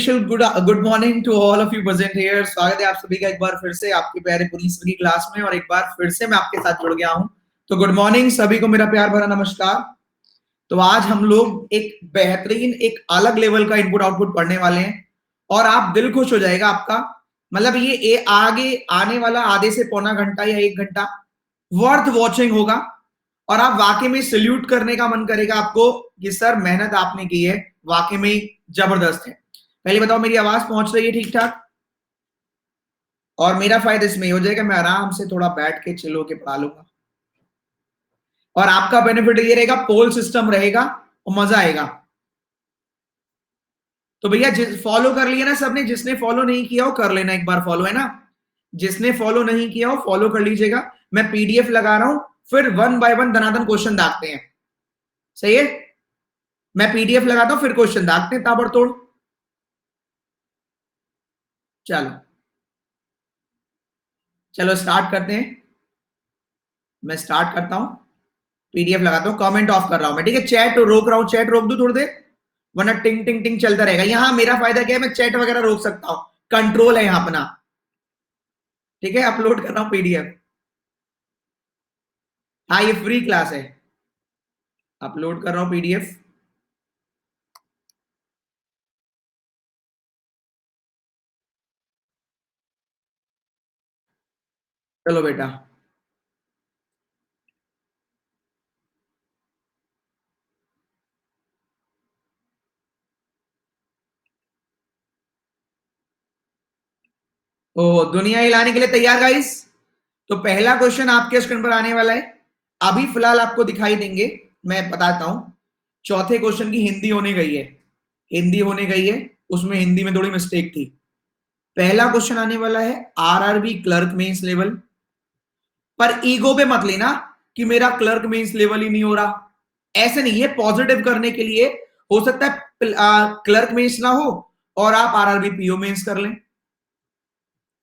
Special good morning to all of you present here. स्वागत है आप सभी का एक बार फिर से आपके प्यारे पुनीत सर की क्लास में, और एक बार फिर से मैं आपके साथ जुड़ गया हूं। तो गुड मॉर्निंग सभी को, मेरा प्यार भरा नमस्कार। तो आज हम लोग एक बेहतरीन, एक अलग लेवल का इनपुट आउटपुट पढ़ने वाले हैं, और आप दिल खुश हो जाएगा आपका। मतलब ये आगे आने वाला आधे से पौना घंटा या 1 घंटा वर्थ वॉचिंग होगा, और आप वाकई में सल्यूट करने का मन करेगा आपको कि सर मेहनत आपने की है, वाकई में जबरदस्त है। पहले बताओ मेरी आवाज पहुंच रही है ठीक ठाक? और मेरा फायदा इसमें हो जाएगा, मैं आराम से थोड़ा बैठ के चिल होके पढ़ा लूंगा, और आपका बेनिफिट ये रहेगा, पोल सिस्टम रहेगा और मजा आएगा। तो भैया फॉलो कर लिया ना सबने? जिसने फॉलो नहीं किया हो कर लेना एक बार फॉलो, है ना? जिसने फॉलो नहीं किया हो फॉलो कर लीजिएगा। मैं पीडीएफ लगा रहा हूं, फिर 1 बाय 1 धनाधन क्वेश्चन दागते हैं। सही है? मैं पीडीएफ लगाता हूं, फिर क्वेश्चन दागते हैं ताबड़तोड़। चलो चलो स्टार्ट करते हैं। मैं स्टार्ट करता हूं, पीडीएफ लगाता हूं, कमेंट ऑफ कर रहा हूं मैं, ठीक है? चैट रोक रहा हूं, चैट रोक दू थोड़ी देर, वरना टिंग टिंग टिंग चलता रहेगा। यहां मेरा फायदा क्या है, मैं चैट वगैरह रोक सकता हूं, कंट्रोल है यहां अपना। ठीक है, अपलोड कर रहा हूं पीडीएफ। हाँ, ये फ्री क्लास है, अपलोड कर रहा हूं पीडीएफ। चलो बेटा, ओ दुनिया हिलाने के लिए तैयार गाइस? तो पहला क्वेश्चन आपके स्क्रीन पर आने वाला है, अभी फिलहाल आपको दिखाई देंगे, मैं बताता हूं। चौथे क्वेश्चन की हिंदी होने गई है, हिंदी होने गई है, उसमें हिंदी में थोड़ी मिस्टेक थी। पहला क्वेश्चन आने वाला है आरआरबी क्लर्क मेंस लेवल। पर ईगो पे मत लेना कि मेरा क्लर्क मेंस लेवल ही नहीं हो रहा, ऐसे नहीं है। पॉजिटिव करने के लिए हो सकता है क्लर्क मेंस ना हो और आप आरआरबी पीओ मेंस कर लें।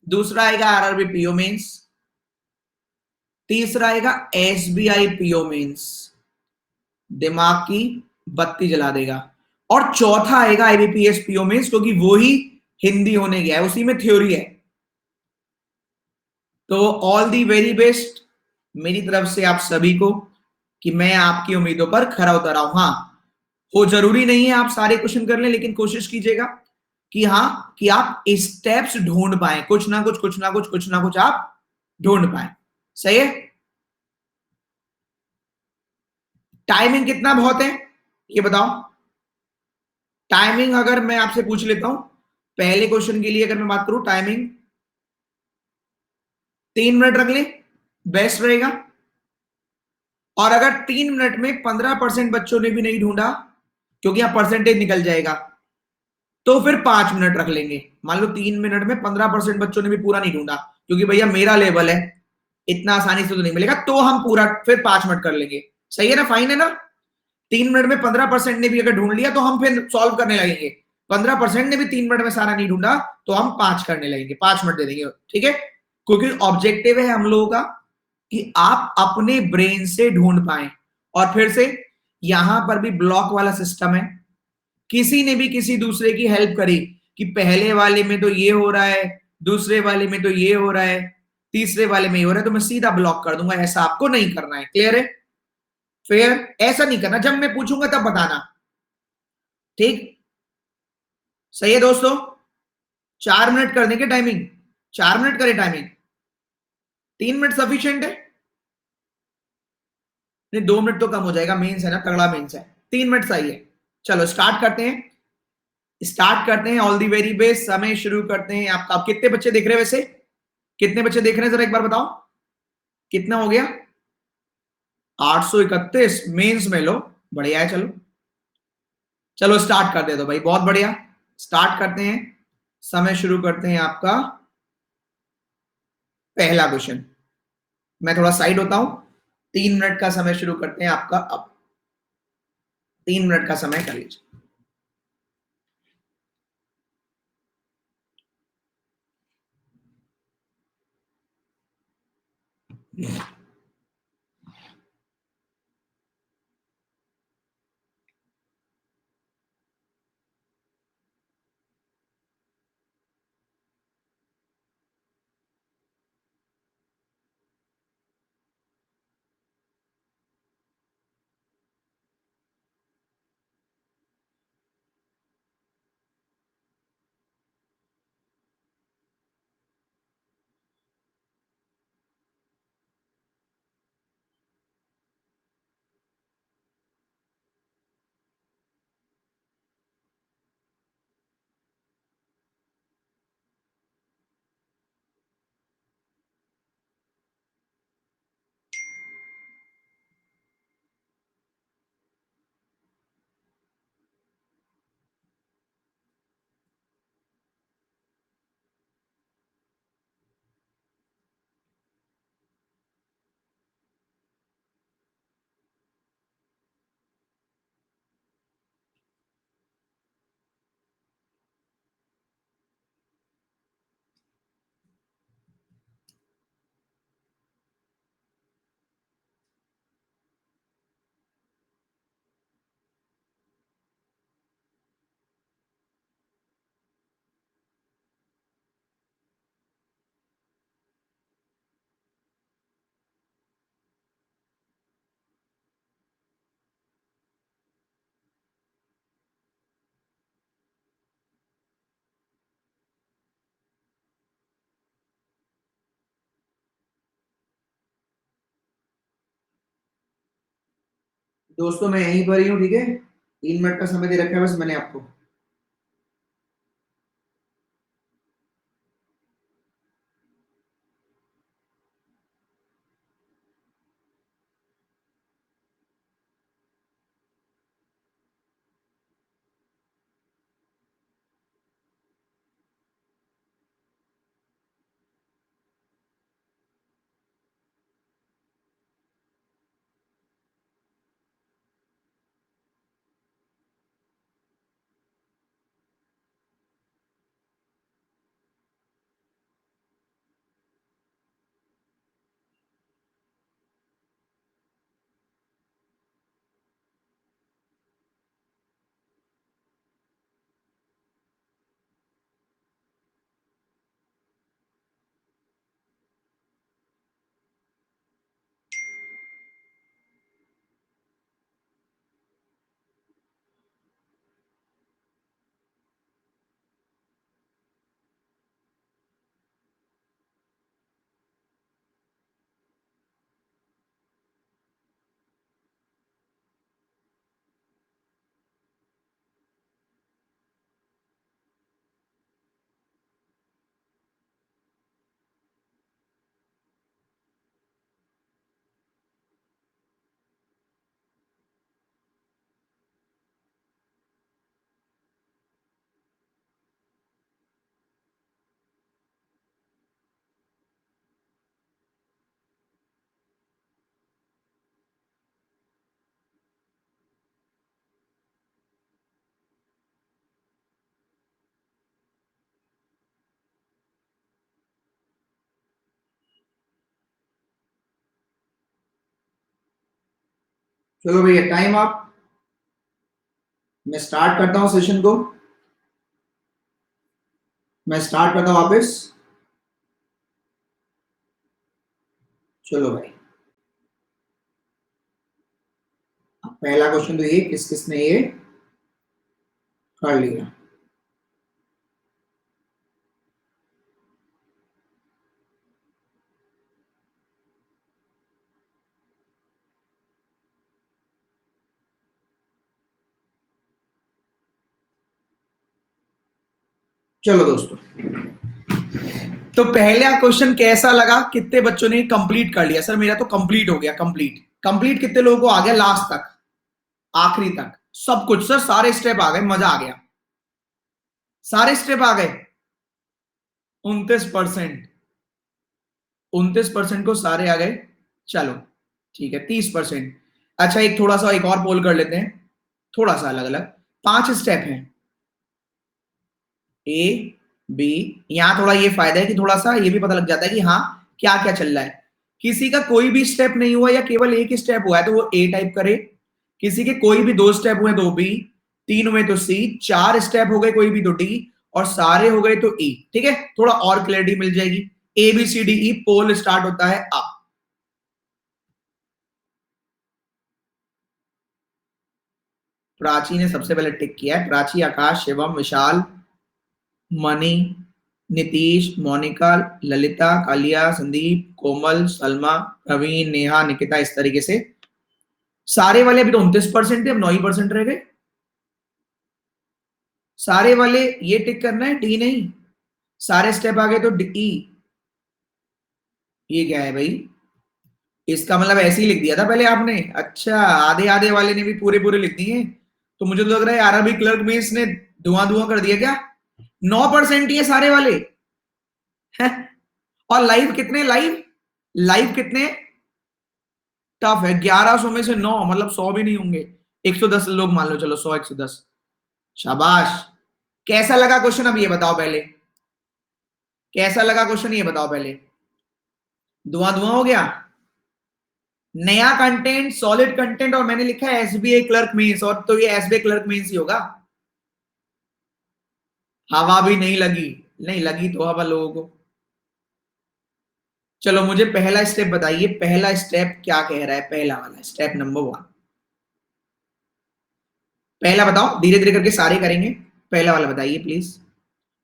दूसरा आएगा आरआरबी पीओ मेंस। तीसरा आएगा एसबीआई पीओ मेंस, दिमाग की बत्ती जला देगा। और चौथा आएगा आईबीपीएस पीओ मेंस, क्योंकि वो ही हिंदी होने गया है, उसी में थ्योरी है। तो ऑल दी वेरी बेस्ट मेरी तरफ से आप सभी को, कि मैं आपकी उम्मीदों पर खरा उतर आऊं। हाँ, हो जरूरी नहीं है आप सारे क्वेश्चन कर लें, लेकिन कोशिश कीजिएगा कि हाँ, कि आप स्टेप्स ढूंढ पाए, कुछ ना कुछ कुछ ना कुछ कुछ ना कुछ आप ढूंढ पाए। सही है? टाइमिंग कितना बहुत है ये बताओ? टाइमिंग अगर मैं आपसे पूछ लेता हूं, पहले क्वेश्चन के लिए अगर मैं बात करूं, टाइमिंग 3 मिनट रख ले, बेस्ट रहेगा। और अगर 3 मिनट में 15% बच्चों ने भी नहीं ढूंढा, क्योंकि यहां परसेंटेज निकल जाएगा, तो फिर 5 मिनट रख लेंगे। मान लो 3 मिनट में 15% बच्चों ने भी पूरा नहीं ढूंढा, क्योंकि भैया मेरा लेवल है, इतना आसानी से तो नहीं मिलेगा, तो हम पूरा फिर 5 मिनट कर लेंगे। सही है ना? फाइन है ना? 3 मिनट में 15% ने भी अगर ढूंढ लिया तो हम फिर सॉल्व करने लगेंगे। 15% ने भी 3 मिनट में सारा नहीं ढूंढा तो हम 5 करने लगेंगे, 5 मिनट दे देंगे। ठीक है? क्योंकि ऑब्जेक्टिव है हम लोगों का कि आप अपने ब्रेन से ढूंढ पाए। और फिर से यहां पर भी ब्लॉक वाला सिस्टम है, किसी ने भी किसी दूसरे की हेल्प करी कि पहले वाले में तो ये हो रहा है, दूसरे वाले में तो ये हो रहा है, तीसरे वाले में ये हो रहा है, तो मैं सीधा ब्लॉक कर दूंगा। ऐसा आपको नहीं करना है। क्लियर है? फेयर? ऐसा नहीं करना, जब मैं पूछूंगा तब बताना। ठीक? सही है दोस्तों? 4 मिनट कर देंगे टाइमिंग, 4 मिनट करे टाइमिंग, 3 मिनट सफिशियंट है? नहीं, 2 मिनट तो कम हो जाएगा, मेंस है ना, तगड़ा मेंस है। 3 मिनट सही है। चलो स्टार्ट करते हैं, स्टार्ट करते हैं। ऑल दी वेरी बेस्ट, समय शुरू करते हैं आपका। आप कितने बच्चे देख रहे हैं वैसे? कितने बच्चे देख रहे हैं जरा एक बार बताओ, कितना हो गया? 831 मेंस में लो, बढ़िया है। चलो चलो स्टार्ट कर दे दो भाई, बहुत बढ़िया। स्टार्ट करते हैं, समय शुरू करते हैं आपका। पहला क्वेश्चन, मैं थोड़ा साइड होता हूं। 3 मिनट का समय शुरू करते हैं आपका अब। 3 मिनट का समय कर लीजिए। दोस्तों मैं यहीं पर ही हूँ, ठीक है, 3 मिनट का समय दे रखा है बस मैंने आपको। चलो भैया टाइम आप, मैं स्टार्ट करता हूँ सेशन को, मैं स्टार्ट करता हूँ वापस। चलो भाई, पहला क्वेश्चन तो ये किस किसने ये कर लिया। चलो दोस्तों, तो पहला क्वेश्चन कैसा लगा, कितने बच्चों ने कंप्लीट कर लिया? सर मेरा तो कंप्लीट हो गया। कंप्लीट कंप्लीट कितने लोगों को आ गया लास्ट तक, आखिरी तक सब कुछ? सर सारे स्टेप आ गए, मजा आ गया, सारे स्टेप आ गए। 29%, 29% को सारे आ गए। चलो ठीक है, 30%। अच्छा एक थोड़ा सा एक और पोल कर लेते हैं, थोड़ा सा अलग अलग। 5 स्टेप हैं, ए बी। यहां थोड़ा ये फायदा है कि थोड़ा सा ये भी पता लग जाता है कि हाँ क्या क्या चल रहा है। किसी का कोई भी स्टेप नहीं हुआ या केवल एक ही स्टेप हुआ है तो वो ए टाइप करे। किसी के कोई भी 2 स्टेप हुए तो बी, 3 हुए तो सी, 4 स्टेप हो गए कोई भी तो डी, और सारे हो गए तो ई। ठीक है, थोड़ा और क्लैरिटी मिल जाएगी। A B C D E, poll start होता है अब। प्राची ने सबसे पहले टिक किया है। प्राची, आकाश, शिवम, विशाल, मनी, नीतीश, मोनिका, ललिता, कालिया, संदीप, कोमल, सलमा, प्रवीण, नेहा, निकिता, इस तरीके से सारे वाले। अभी तो 29% थे, अब 9% रह गए। सारे वाले ये टिक करना है, डी नहीं। सारे स्टेप आ गए तो डी। ये क्या है भाई? इसका मतलब ऐसे ही लिख दिया था पहले आपने? अच्छा, आधे आधे वाले ने भी पूरे पूरे लिख दिए। तो मुझे तो लग रहा है आरआरबी क्लर्क में इसने धुआं धुआं कर दिया क्या। 9% ही है सारे वाले हैं। और लाइव कितने? लाइव लाइव कितने? टफ है। 1100 में से 9 मतलब 100 भी नहीं होंगे। 110 लोग मान लो, चलो 100 110। शाबाश। कैसा लगा क्वेश्चन, अब ये बताओ पहले, कैसा लगा क्वेश्चन ये बताओ पहले। धुआं धुआं हो गया। नया कंटेंट, सॉलिड कंटेंट, और मैंने लिखा है एसबीआई क्लर्क मीन्स, और तो ये एसबीआई क्लर्क मीन्स ही होगा। हवा भी नहीं लगी, नहीं लगी तो हवा लोगों को। चलो मुझे पहला स्टेप बताइए, पहला स्टेप क्या कह रहा है? पहला वाला स्टेप नंबर 1, पहला बताओ, धीरे धीरे करके सारे करेंगे। पहला वाला बताइए प्लीज।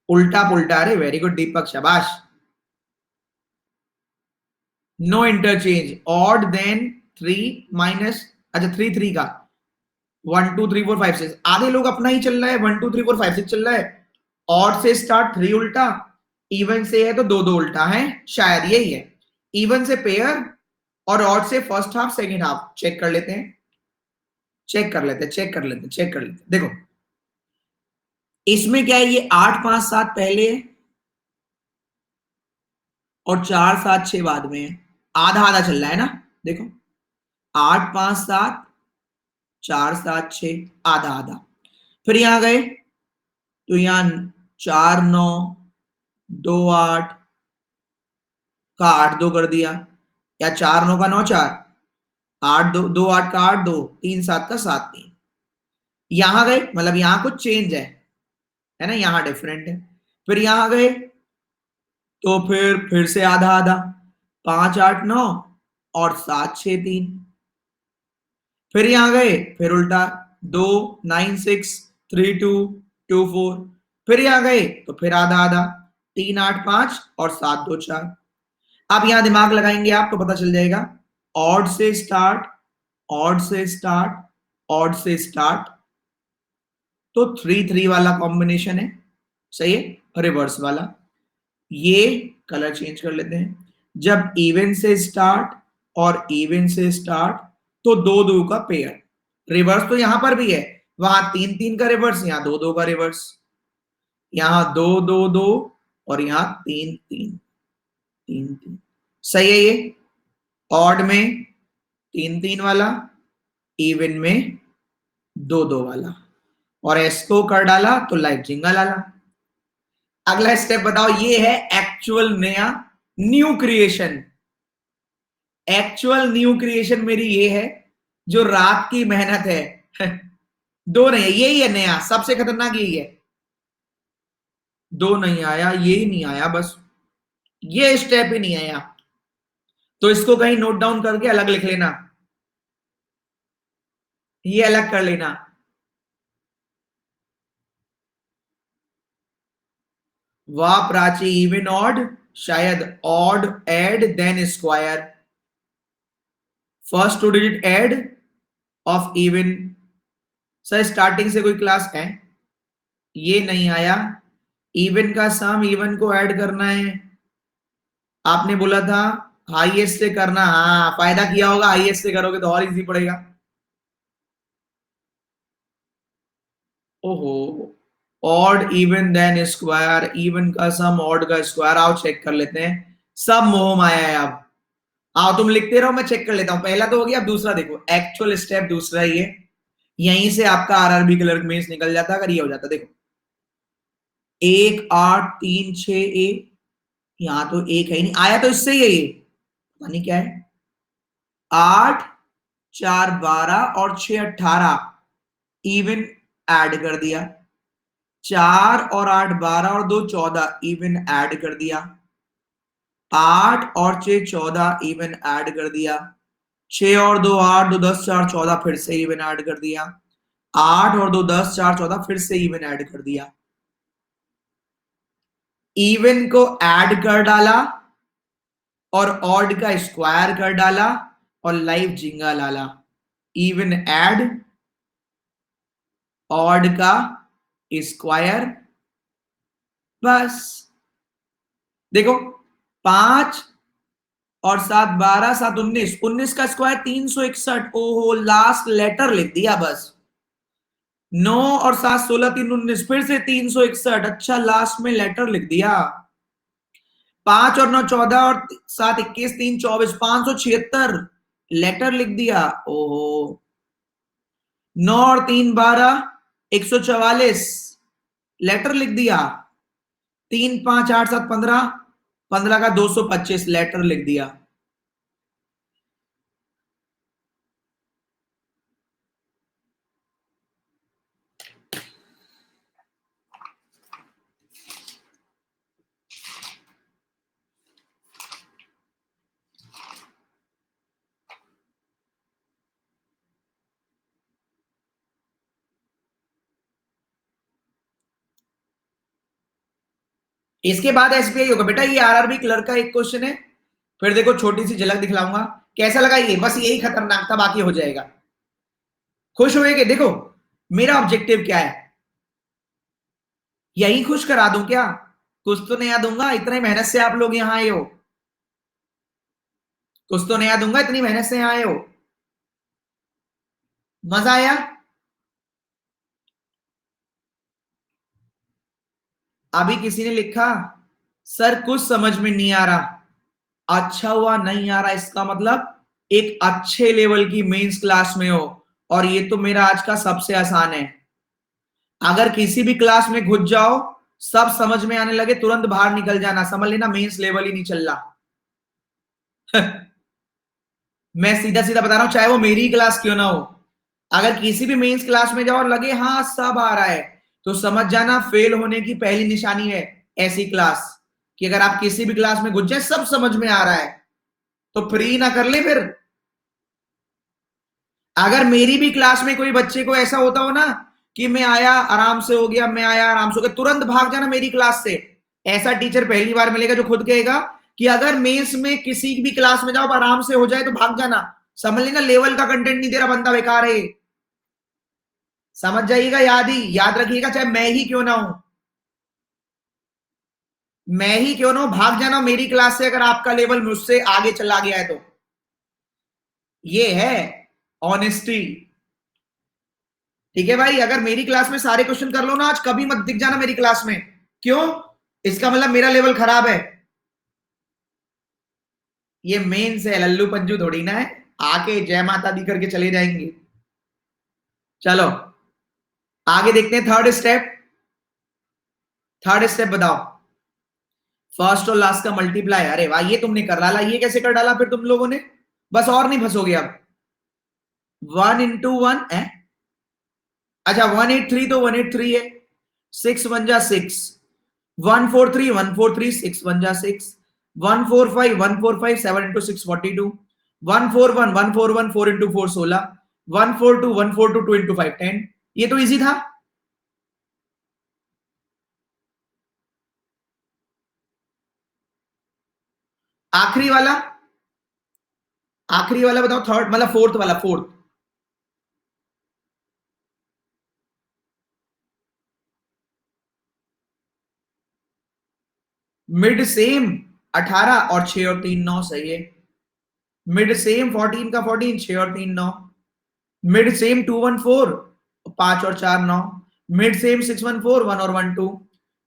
उल्टा पुल्टा, अरे वेरी गुड दीपक, शाबाश। No interchange, odd then 3 minus, अच्छा 3 3 का 1 2 3 4 5 6, आधे लोग अपना ही चल रहा है, 1 2 3 4 5 6 चल रहा है। ऑड से स्टार्ट 3 उल्टा, इवन से है तो 2 2 उल्टा है, शायद यही है। इवन से पेयर और ऑड से first half second half. Check कर लेते हैं, चेक कर लेते हैं, चेक कर लेते हैं, चेक कर लेते हैं। देखो इसमें क्या है, ये 8 5 7 पहले है और 4 7 6 बाद में है, आधा आधा चल रहा है ना। देखो 8 5 7 4 7 6, आधा आधा। फिर यहां गए तो यहां 4 9 2 8 का 8 2 कर दिया, या 4 9 का 9 4, 8 2 2 8 का 8 2, 3 7 का 7 3। यहां गए मतलब यहां कुछ चेंज है ना, यहां डिफरेंट है। फिर यहां गए तो फिर से आधा आधा, 5 8 9 और 7 6 3। फिर यहां गए फिर उल्टा, 2 9 6 3 2 2 4। फिर यहां गए तो फिर आधा आधा, 3 8 5 और 7 2 4। अब यहां दिमाग लगाएंगे आप तो पता चल जाएगा, ऑड से स्टार्ट, ऑड से स्टार्ट, ऑड से स्टार्ट, तो 3 3 वाला कॉम्बिनेशन है, सही है। रिवर्स वाला, ये कलर चेंज कर लेते हैं। जब इवन से स्टार्ट और इवन से स्टार्ट तो 2 2 का पेयर। रिवर्स तो यहां पर भी है, वहां 3 3 का रिवर्स, यहां 2 2 का रिवर्स। यहां 2 2 2 और यहां 3 3 3 3, सही है ये। ऑड में 3 3 वाला, इवन में 2 2 वाला, और एस को कर डाला तो लाइफ जिंगल आला। अगला स्टेप बताओ, ये है एक्चुअल नया new creation. Actual new creation मेरी ये है जो रात की मेहनत है। दो नहीं है, यही है नया, सबसे खतरनाक यही है। दो नहीं आया, यही नहीं आया, बस ये स्टेप ही नहीं आया, तो इसको कहीं नोट डाउन करके अलग लिख लेना, ये अलग कर लेना। वाह प्राची, इवन ऑड, शायद odd add then square, first two digit add of even. Sir starting से कोई क्लास है, ये नहीं आया। इवन का सम, इवन को ऐड करना है, आपने बोला था हाईएस्ट से करना, हाँ फायदा किया होगा, हाईएस्ट से करोगे तो और इजी पड़ेगा। ओहो, odd even then square, even का सम ऑड का स्क्वायर, आओ चेक कर लेते हैं। सब मोह माया है। अब आओ तुम लिखते रहो, मैं चेक कर लेता हूं। पहला तो हो गया, अब दूसरा देखो, एक्चुअल स्टेप दूसरा ही है। यहीं से आपका आरआरबी क्लर्क में निकल जाता अगर ये हो जाता। देखो 1 8 3 6 ए, यहां तो एक है ही नहीं, आया तो इससे ही है ये, पता नहीं क्या है। 8 4 12 और 6 18, इवन ऐड कर दिया। 4 और 8 12 और 2 14, इवन ऐड कर दिया। 8 और 6 14, इवन ऐड कर दिया। 6 और 2 8, 2 10 4 14, फिर से इवन ऐड कर दिया। 8 और 2 10 4 14, फिर से इवन ऐड कर दिया। इवन को ऐड कर डाला और ऑड का स्क्वायर कर डाला और लाइव जिंगा लाला। इवन ऐड, ऑड का स्क्वायर, बस। देखो 5 और 7 12 7 19, 19 का स्क्वायर 361। ओहो, लास्ट लेटर लिख दिया बस। 9 और 7 16 3 19, फिर से 361। अच्छा, लास्ट में लेटर लिख दिया। 5 और 9 14 और 7 21 3 24, 576 लेटर लिख दिया। ओहो, 9 और 3 12, 144 लेटर लिख दिया। 3 5 8 7 15, 15 का 225 लेटर लिख दिया। इसके बाद एसबीआई होगा बेटा। ये आरआरबी क्लर्क का एक क्वेश्चन है, फिर देखो छोटी सी झलक दिखलाऊंगा। कैसा लगा ये, बस यही खतरनाक था, बाकी हो जाएगा। खुश हुए कि देखो मेरा ऑब्जेक्टिव क्या है, यही खुश करा दूं क्या? कुछ तो नया दूंगा, इतने मेहनत से आप लोग यहां आए हो, कुछ तो नया दूंगा, इतनी मेहनत से यहां आए हो। मजा आया? अभी किसी ने लिखा सर कुछ समझ में नहीं आ रहा। अच्छा हुआ नहीं आ रहा, इसका मतलब एक अच्छे लेवल की मेंस क्लास में हो, और ये तो मेरा आज का सबसे आसान है। अगर किसी भी क्लास में घुस जाओ, सब समझ में आने लगे, तुरंत बाहर निकल जाना, समझ लेना मेंस लेवल ही नहीं चल रहा। मैं सीधा सीधा बता रहा हूं, चाहे वो मेरी क्लास क्यों ना हो। अगर किसी भी मेंस क्लास में जाओ और लगे हाँ सब आ रहा है, तो समझ जाना फेल होने की पहली निशानी है ऐसी क्लास, कि अगर आप किसी भी क्लास में घुस जाए सब समझ में आ रहा है, तो फ्री ना कर ले फिर। अगर मेरी भी क्लास में कोई बच्चे को ऐसा होता हो ना कि मैं आया आराम से हो गया, मैं आया आराम से हो गया, तुरंत भाग जाना मेरी क्लास से। ऐसा टीचर पहली बार मिलेगा जो खुद कहेगा कि अगर मेंस में किसी भी क्लास में जाओ आराम से हो जाए तो भाग जाना, समझ लेना लेवल का कंटेंट नहीं दे रहा बंदा, बेकार है। समझ जाइएगा, याद रखिएगा, चाहे मैं ही क्यों ना हूं, मैं ही क्यों ना हूं, भाग जाना मेरी क्लास से अगर आपका लेवल मुझसे आगे चला गया है तो। ये है ऑनेस्टी। ठीक है भाई, अगर मेरी क्लास में सारे क्वेश्चन कर लो ना आज, कभी मत दिख जाना मेरी क्लास में। क्यों? इसका मतलब मेरा लेवल खराब है। ये मेंस है, लल्लू पंजू थोड़ी ना है, आके जय माता दी करके चले जाएंगे। चलो आगे देखते हैं थर्ड स्टेप। थर्ड स्टेप बताओ, फर्स्ट और लास्ट का मल्टीप्लाई। अरे वाह, ये तुमने कर डाला, ये कैसे कर डाला फिर तुम लोगों ने? बस और नहीं फंसोगे अब। 1 into 1 है। अच्छा 183 तो 183 है, 6 1 जा 6, 143 143, 6 1 जा 6, 145 145, 7 into 6 42, 141 141, 4 into 4 16, 142 142, 2 into 5 10। ये तो इजी था। आखिरी वाला, आखिरी वाला बताओ, थर्ड मतलब फोर्थ वाला, फोर्थ। मिड सेम 18 और 6 और 3 9, सही है। मिड सेम 14 का 14, 6 और 3 9। मिड सेम 214, 5 और 4 9। मिड सेम 614, 1 और 1 2।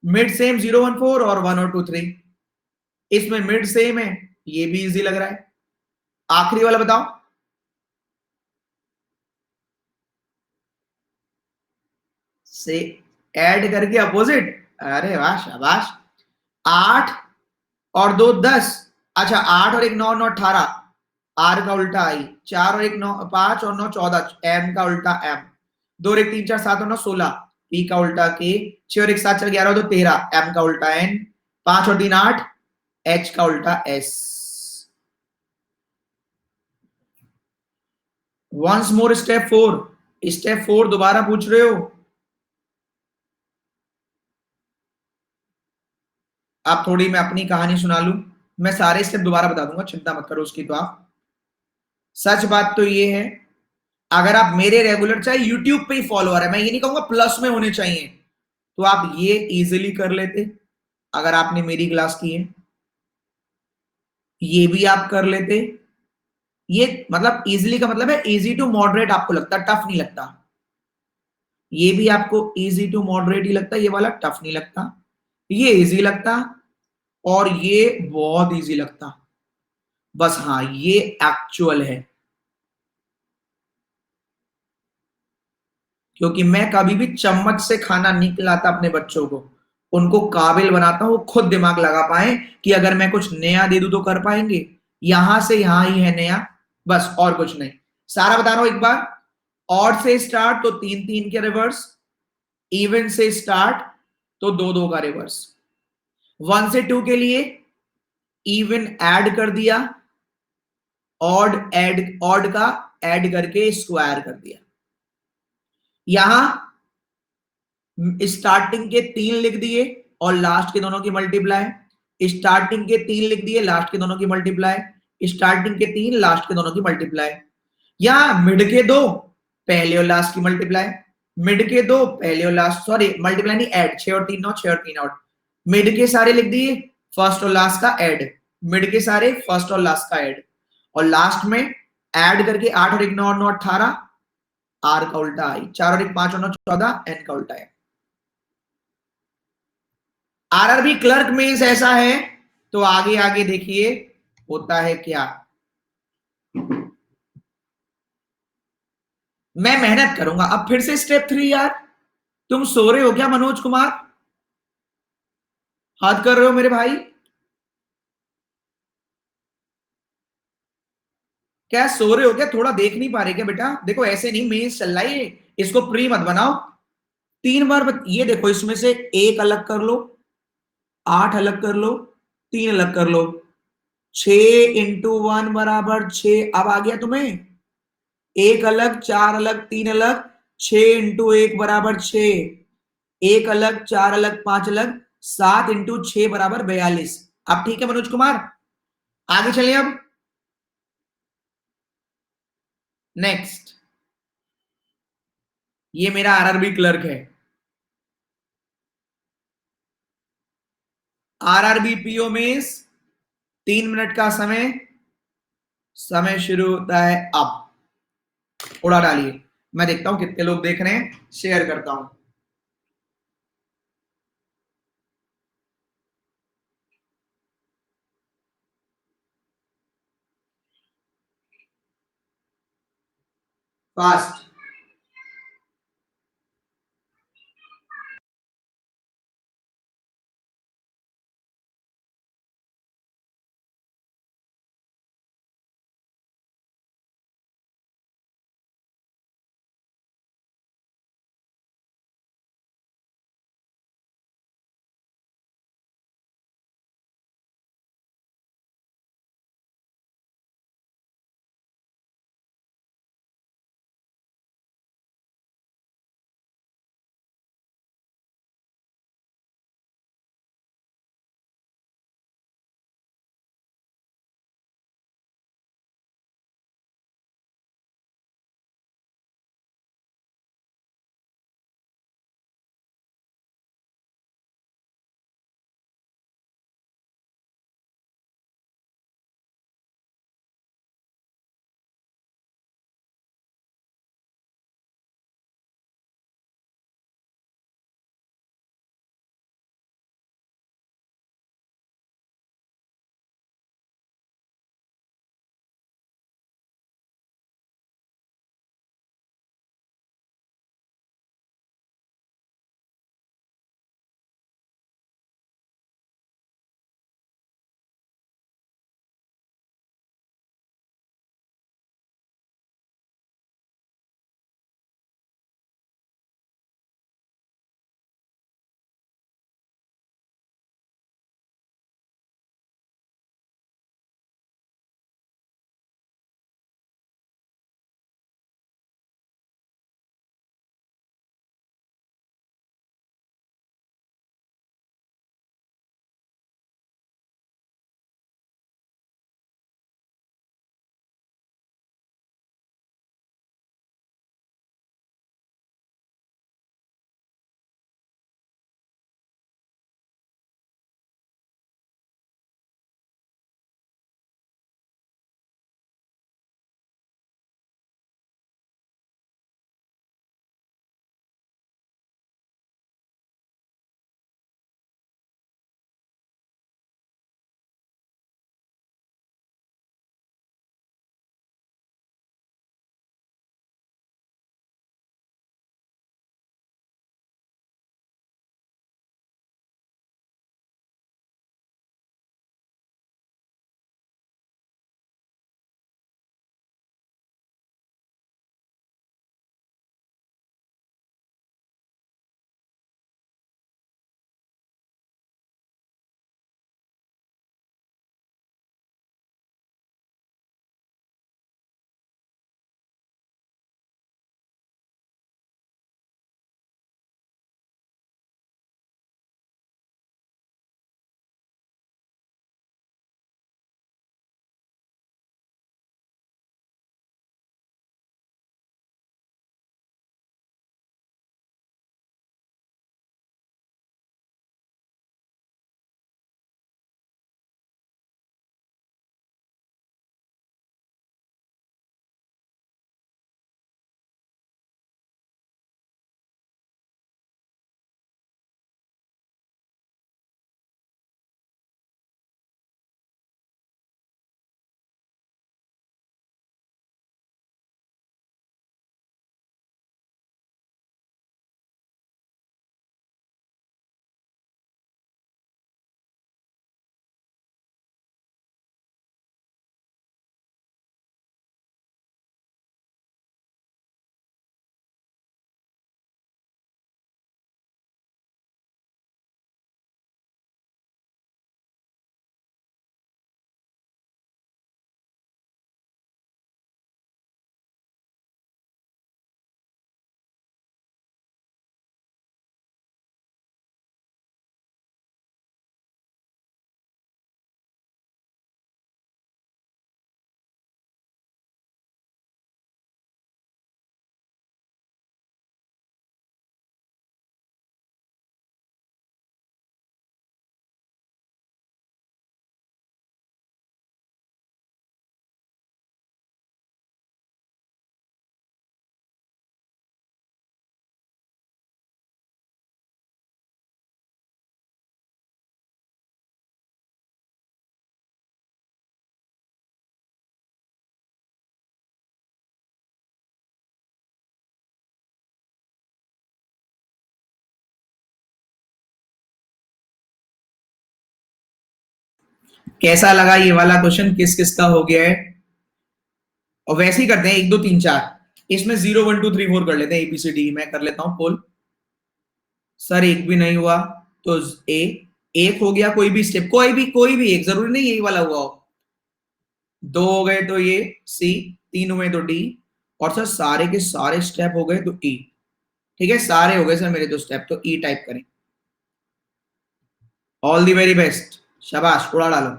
मिड सेम 014 और 1 और 2 3। इसमें मिड सेम है, ये भी इजी लग रहा है। आखिरी वाला बताओ। से ऐड करके अपोजिट, अरे वाह शाबाश। 8 और 2 10। अच्छा 8 और 1 9 9 18, आर का उल्टा आई। 4 और 1 9 5 और 9 14, एम का उल्टा एम। 2 और 1 3 4 7 और 9 16, पी का उल्टा के। 6 और 1 7 4 11 और 2 13, एम का उल्टा एन। 5 और 3 8, एच का उल्टा S. Once more step 4। Step 4 दोबारा पूछ रहे हो? आप थोड़ी मैं अपनी कहानी सुना लूं, मैं सारे स्टेप दोबारा बता दूंगा, चिंता मत करो उसकी। तो आप, सच बात तो ये है, अगर आप मेरे रेगुलर चाहे यूट्यूब पे ही फॉलोअर है, मैं ये नहीं कहूंगा प्लस में होने चाहिए, तो आप ये इजीली कर लेते अगर आपने मेरी क्लास की है। ये भी आप कर लेते। ये मतलब इजीली का मतलब है इजी टू मॉडरेट, आपको लगता टफ नहीं लगता। ये भी आपको इजी टू मॉडरेट ही लगता, ये वाला टफ नहीं लगता। ये इजी लगता, और ये बहुत इजी लगता। बस हाँ, ये एक्चुअल है, क्योंकि मैं कभी भी चम्मच से खाना नहीं खिलाता अपने बच्चों को, उनको काबिल बनाता हूं वो खुद दिमाग लगा पाए कि अगर मैं कुछ नया दे दूं तो कर पाएंगे। यहां से यहां ही है नया, बस और कुछ नहीं। सारा बता रहा हूं एक बार। ऑड से स्टार्ट तो 3 3 के रिवर्स, इवन से स्टार्ट तो 2 2 का रिवर्स। 1 से 2 के लिए इवन ऐड कर दिया, ऑड का ऐड करके स्क्वायर कर दिया। यहां स्टार्टिंग के 3 लिख दिए और लास्ट के दोनों की मल्टीप्लाई, स्टार्टिंग के 3 लिख दिए लास्ट के दोनों की मल्टीप्लाई, स्टार्टिंग के 3 लास्ट के दोनों की मल्टीप्लाई। यहां मिड के 2 पहले और लास्ट की मल्टीप्लाई, मिड के दो, पहले और लास्ट, सॉरी मल्टीप्लाई नहीं, ऐड, 6 और 3 9, 6 और 3 8, मिड के सारे लिख दिए, फर्स्ट और लास्ट का ऐड, मिड के सारे फर्स्ट और लास्ट का ऐड, और लास्ट में ऐड करके 8 और 1 9 और 9 18, आर का उल्टा आई, 4 और 1 5 और 9 14, एन का उल्टा है। आरआरबी क्लर्क मेंस ऐसा है, तो आगे आगे देखिए होता है क्या। मैं मेहनत करूंगा। अब फिर से स्टेप 3 यार, तुम सो रहे हो क्या मनोज कुमार? हाथ कर रहे हो मेरे भाई? क्या सो रहे हो क्या? थोड़ा देख नहीं पा रहे क्या बेटा? देखो ऐसे नहीं, मेंस चल रहा है ये, इसको प्री मत बनाओ। 3 बार ये देखो, इसमें से एक अलग कर लो, 8 अलग कर लो, 3 अलग कर लो, 6 × 1 बराबर 6। अब आ गया तुम्हें? एक अलग, 4 अलग, 3 अलग, 6 × 1 बराबर 6, एक अलग, 4 अलग, 5 अलग, 7 × 6 बराबर 42। अब ठीक है मनोज कुमार, आगे चलिए। अब नेक्स्ट, ये मेरा आरआरबी क्लर्क है, आरआरबी पीओ में 3 मिनट का समय, समय शुरू होता है अब। उड़ा डालिए, मैं देखता हूं कितने लोग देख रहे हैं, शेयर करता हूं। फास्ट। कैसा लगा ये वाला क्वेश्चन, किस किस का हो गया है? और वैसे ही करते हैं 1 2 3 4, इसमें 0 1 2 3 4 कर लेते हैं, ABCD मैं कर लेता हूं पोल। सर एक भी नहीं हुआ तो ए, एक हो गया, कोई भी स्टेप, कोई भी एक, जरूरी नहीं यही वाला हुआ हो। 2 हो गए तो ये सी, 3 हुए तो डी, और सर सारे के सारे स्टेप हो गए तो ई। ठीक है, सारे हो गए सर मेरे तो स्टेप, तो ई टाइप करें। ऑल दी वेरी बेस्ट, शाबाश, उड़ा डालो।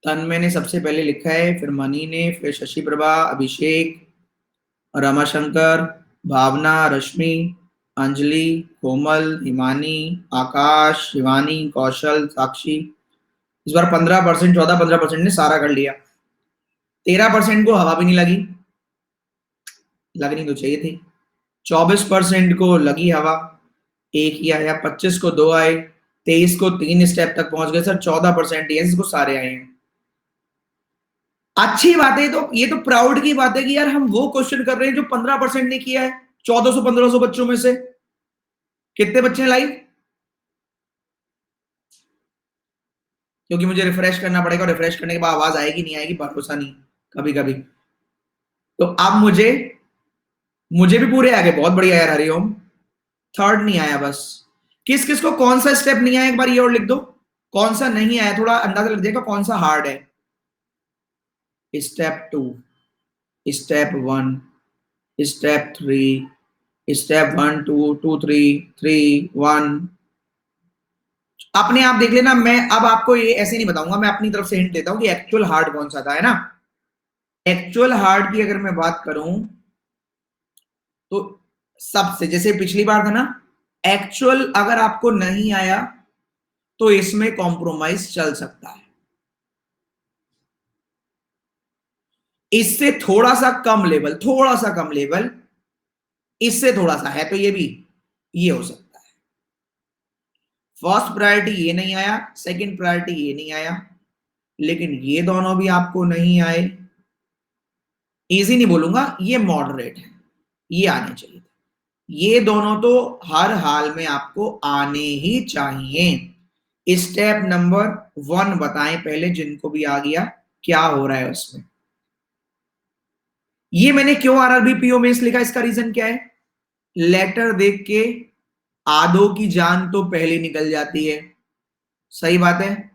तन्मय ने सबसे पहले लिखा है, फिर मनी ने, फिर शशि प्रभा, अभिषेक, रमाशंकर, भावना, रश्मि, अंजलि, कोमल, हिमानी, आकाश, शिवानी, कौशल, साक्षी। इस बार 15%, 14-15% ने सारा कर लिया। 13% को हवा भी नहीं लगी, लगनी तो चाहिए थी। 24% को लगी हवा, एक ही आया। 25 को 2 आए, 23 को 3 स्टेप तक पहुंच गए सर। 14% को सारे आए हैं। अच्छी बात है, तो ये तो प्राउड की बात है कि यार हम वो क्वेश्चन कर रहे हैं जो 15% ने किया है 1400-1500 बच्चों में से। कितने बच्चे हैं लाइव? क्योंकि मुझे रिफ्रेश करना पड़ेगा, रिफ्रेश करने के बाद आवाज आएगी नहीं आएगी भरोसा नहीं, कभी कभी। तो अब मुझे भी पूरे आ गए, बहुत बढ़िया यार हरिओम। थर्ड नहीं आया बस। किस किस को कौन सा स्टेप नहीं आया एक बार ये और लिख दो, कौन सा नहीं आया, थोड़ा अंदाजा लग जाएगा कौन सा हार्ड है। Step 2, step 1, step 3, step 1 2 2 3 3 1। अपने आप देख लेना, मैं अब आपको ये ऐसे नहीं बताऊंगा, मैं अपनी तरफ से हिंट देता हूं कि एक्चुअल हार्ड कौन सा था, है ना। एक्चुअल हार्ड की अगर मैं बात करूं तो सबसे, जैसे पिछली बार था ना, एक्चुअल अगर आपको नहीं आया तो इसमें कॉम्प्रोमाइज चल सकता है। इससे थोड़ा सा कम लेवल, थोड़ा सा कम लेवल, इससे थोड़ा सा है तो ये भी, ये हो सकता है। फर्स्ट प्रायोरिटी ये नहीं आया, सेकंड प्रायोरिटी ये नहीं आया, लेकिन ये दोनों भी आपको नहीं आए। इजी नहीं बोलूंगा, ये मॉडरेट है, ये आने चाहिए थे। ये दोनों तो हर हाल में आपको आने ही चाहिए। स्टेप नंबर 1 बताएं पहले, जिनको भी आ गया क्या हो रहा है उसमें। ये मैंने क्यों आरआरबी पीओ में लिखा, इसका रीजन क्या है? लेटर देख के आधों की जान तो पहले निकल जाती है, सही बात है।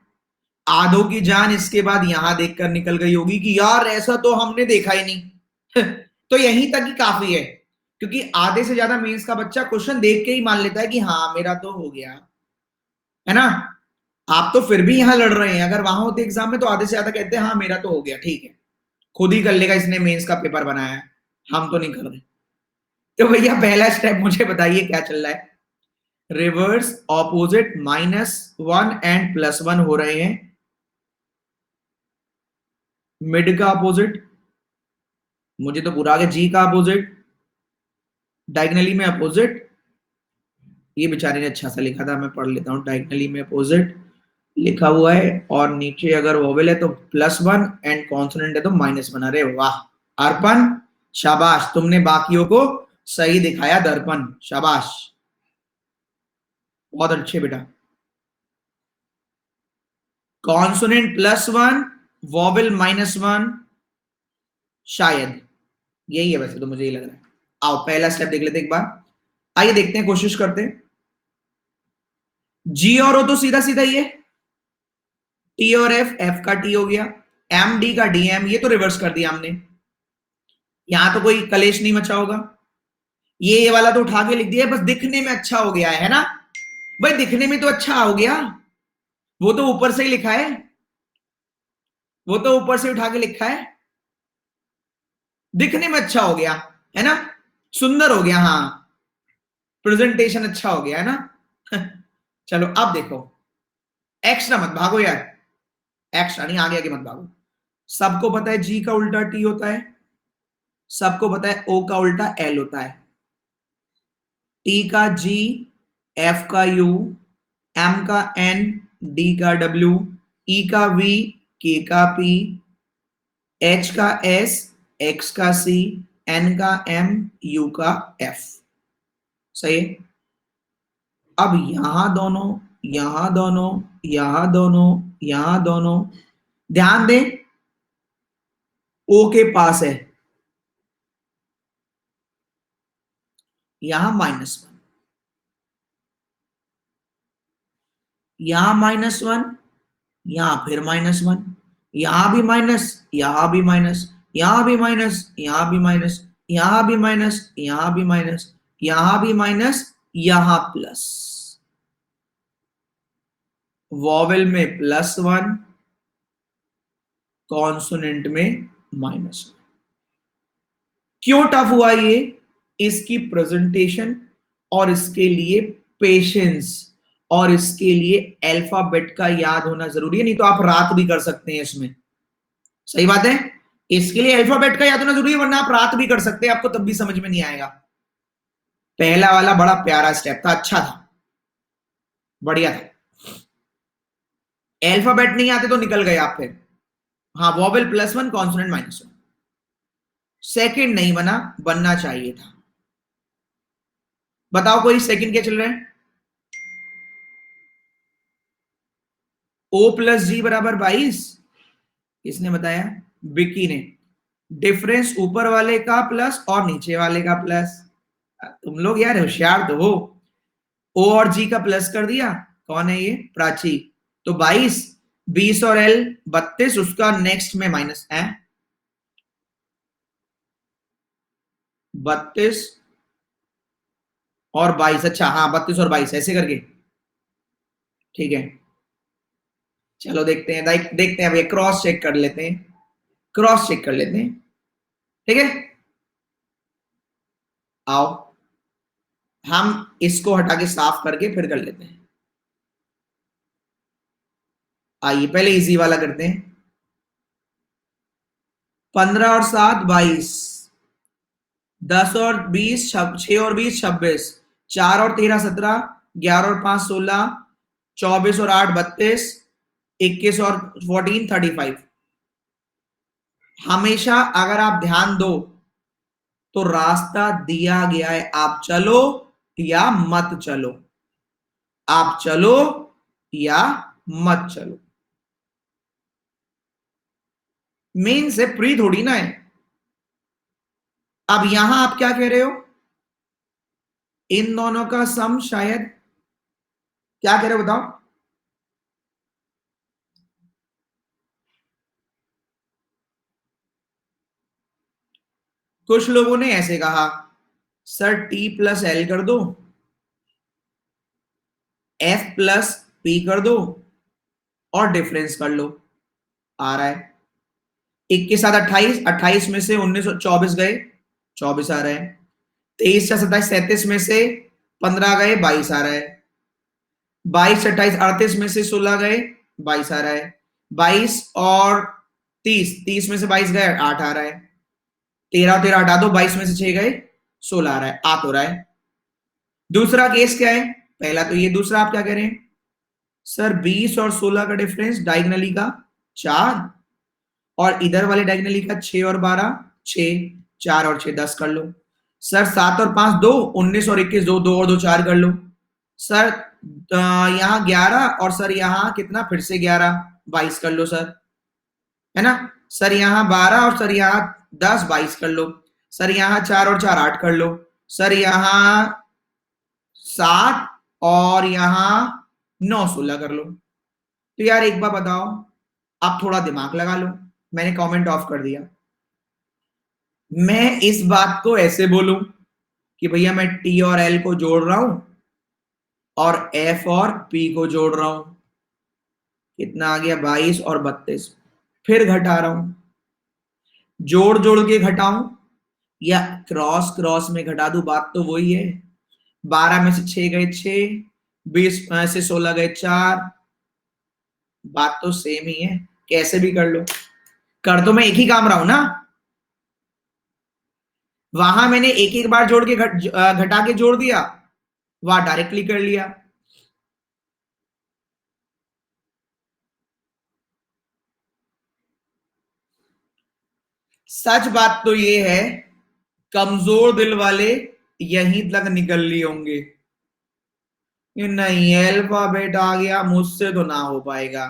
आधों की जान इसके बाद यहां देखकर निकल गई होगी कि यार ऐसा तो हमने देखा ही नहीं। तो यहीं तक ही काफी है, क्योंकि आधे से ज्यादा मेंस का बच्चा क्वेश्चन देख के ही मान लेता है कि हाँ मेरा तो हो गया, है ना। आप तो फिर भी यहां लड़ रहे हैं, अगर वहां होते एग्जाम में तो आधे से ज्यादा कहते हैं हाँ मेरा तो हो गया, ठीक है, खुद ही कर लेगा, इसने मेंस का पेपर बनाया है, हम तो नहीं कर रहे। तो भैया पहला स्टेप मुझे बताइए क्या चल रहा है। रिवर्स ऑपोजिट -1 एंड +1 हो रहे हैं। मिड का अपोजिट, मुझे तो पूरा आ गया, जी का अपोजिट, डायगनली में अपोजिट। ये बेचारे ने अच्छा सा लिखा था, मैं पढ़ लेता हूं। डायगनली में अपोजिट लिखा हुआ है, और नीचे अगर वोवेल है तो +1 एंड कॉन्सोनेंट है तो -1। अरे वाह अर्पण, शाबाश, तुमने बाकियों को सही दिखाया दर्पण, शाबाश, बहुत अच्छे बेटा। कॉन्सोनेंट +1, वोवेल -1, शायद यही है, वैसे तो मुझे ही लग रहा है। आओ पहला स्टेप देख लेते एक बार, आइए देखते हैं, कोशिश करते हैं। जी और ओ तो सीधा सीधा ही है, टी और एफ, एफ का टी हो गया, एम डी का डीएम, ये तो रिवर्स कर दिया हमने, यहां तो कोई कलेश नहीं मचा होगा। ये वाला तो उठा के लिख दिया, बस दिखने में अच्छा हो गया है ना। भाई दिखने में तो अच्छा हो गया, वो तो ऊपर से ही लिखा है, वो तो ऊपर से उठा के लिखा है, दिखने में अच्छा हो गया है ना, सुंदर हो गया, हाँ प्रेजेंटेशन अच्छा हो गया है ना। चलो अब देखो, एक्स्ट्रा मत भागो यार, एक्स्ट्रा नहीं, आगे आगे मत भागो। सबको पता है जी का उल्टा टी होता है, सबको पता है ओ का उल्टा एल होता है। टी का जी, एफ का यू, एम का एन, डी का डब्ल्यू, ई का वी, के का पी, एच का एस, एक्स का सी, एन का एम, यू का एफ। सही है। अब यहां दोनों यहां दोनों, यहां दोनों, यहां दोनों। ध्यान दें, ओ के पास है, यहां -1, यहां -1, यहां फिर -1, यहां भी माइनस, यहां भी माइनस, यहां भी माइनस, यहां भी माइनस, यहां भी माइनस, यहां भी माइनस, यहां भी माइनस, यहां प्लस। वॉवेल में +1, कॉन्सोनेंट में -1। क्यों टफ हुआ ये? इसकी प्रेजेंटेशन और इसके लिए पेशेंस और इसके लिए अल्फाबेट का याद होना जरूरी है, नहीं तो आप रात भी कर सकते हैं इसमें। सही बात है, इसके लिए अल्फाबेट का याद होना जरूरी है, वरना आप रात भी कर सकते हैं, आपको तब भी समझ में नहीं आएगा। पहला वाला बड़ा प्यारा स्टेप था, अच्छा था, बढ़िया था। अल्फाबेट नहीं आते तो निकल गए आप फिर। हाँ, वॉवेल +1, कॉन्सोनेंट -1। सेकंड नहीं बना, बनना चाहिए था। बताओ कोई सेकंड क्या चल रहा है? O + G = 22। किसने बताया? विकी ने। डिफरेंस ऊपर वाले का प्लस और नीचे वाले का प्लस। तुम लोग यार होशियार तो हो। O और G का प्लस कर दिया। कौन है ये? प्राची। तो 22, 20 और L 32, उसका नेक्स्ट में माइनस है 32 और 22। अच्छा हाँ, 32 और 22 ऐसे करके, ठीक है। चलो देखते हैं, देखते हैं, अभी क्रॉस चेक कर लेते हैं, क्रॉस चेक कर लेते हैं, ठीक है। आओ हम इसको हटा के साफ करके फिर कर लेते हैं। आइए पहले इजी वाला करते हैं। 15 और 7 22, 10 और 20 6 और 20 26, 4 और 13 17, 11 और 5 16, 24 और 8 32, 21 और 14 35। हमेशा अगर आप ध्यान दो तो रास्ता दिया गया है, आप चलो या मत चलो, आप चलो या मत चलो। मेन से प्री थोड़ी ना है। अब यहां आप क्या कह रहे हो? इन दोनों का सम शायद, क्या कह रहे हो बताओ? कुछ लोगों ने ऐसे कहा, सर T+L कर दो, F+P कर दो और डिफरेंस कर लो। आ रहा है 21 7 28, 28 में से 19 24 गए, 24 आ रहा है। 23 4 27 37 में से 15 गए, 22 आ रहा है। 22 28 38 में से 16 गए, 22 आ रहा है। 22 और 30, 30 में से 22 गए, 8 आ रहा है। 13 और 13 हटा दो, 22 में से 6 गए, 16 आ रहा है। 8 हो रहा है। दूसरा केस क्या है? पहला तो ये, दूसरा आप क्या कह रहे हैं? सर 20 और 16 का डिफरेंस डायगनली का 4, और इधर वाले डायगनली का 6 और 12, 6, 4 और 6 10 कर लो। सर 7 और 5 2, 19 और 21 2, 2 और 2 4 कर लो। सर यहाँ 11 और सर यहाँ कितना, फिर से 11, 22 कर लो सर, है ना। सर यहाँ 12 और सर यहाँ 10, 22 कर लो। सर यहाँ 4 और 4 8 कर लो। सर यहाँ 7 और यहाँ 9 16 कर लो। तो यार एक बार बताओ, आप थोड़ा दिमाग लगा लो। मैंने कमेंट ऑफ कर दिया। मैं इस बात को ऐसे बोलूं कि भैया मैं टी और एल को जोड़ रहा हूं और एफ और पी को जोड़ रहा हूं, कितना आ गया 22 और 32, फिर घटा रहा हूं। जोड़ जोड़ के घटाऊं या क्रॉस क्रॉस में घटा दूं, बात तो वही है। 12 में से 6 गए 6, 20 में से 16 गए 4, बात तो सेम ही है। कैसे भी कर लो, कर तो मैं एक ही काम रहा हूं ना। वहां मैंने एक एक बार जोड़ के घटा के जोड़ दिया, वहां डायरेक्टली कर लिया। सच बात तो ये है, कमजोर दिल वाले यहीं तक निकल लिए होंगे, नहीं, अल्फाबेट आ गया, मुझसे तो ना हो पाएगा।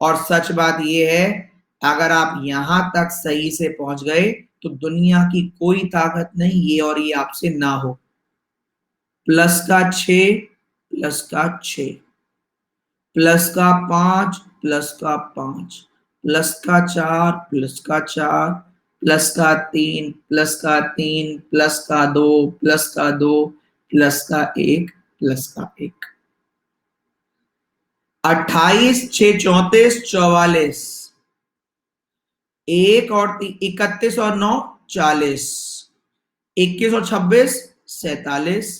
और सच बात यह है, अगर आप यहां तक सही से पहुंच गए तो दुनिया की कोई ताकत नहीं ये और ये आपसे ना हो। प्लस का 6, प्लस का 6, प्लस का 5, प्लस का 5, प्लस का 4, प्लस का 4, प्लस का 3, प्लस का 3, प्लस का 2, प्लस का 2, प्लस का 1, प्लस का 1। 28, 6, 34, 44, 1 और 31 और 9, 40, 21 और 26, 47,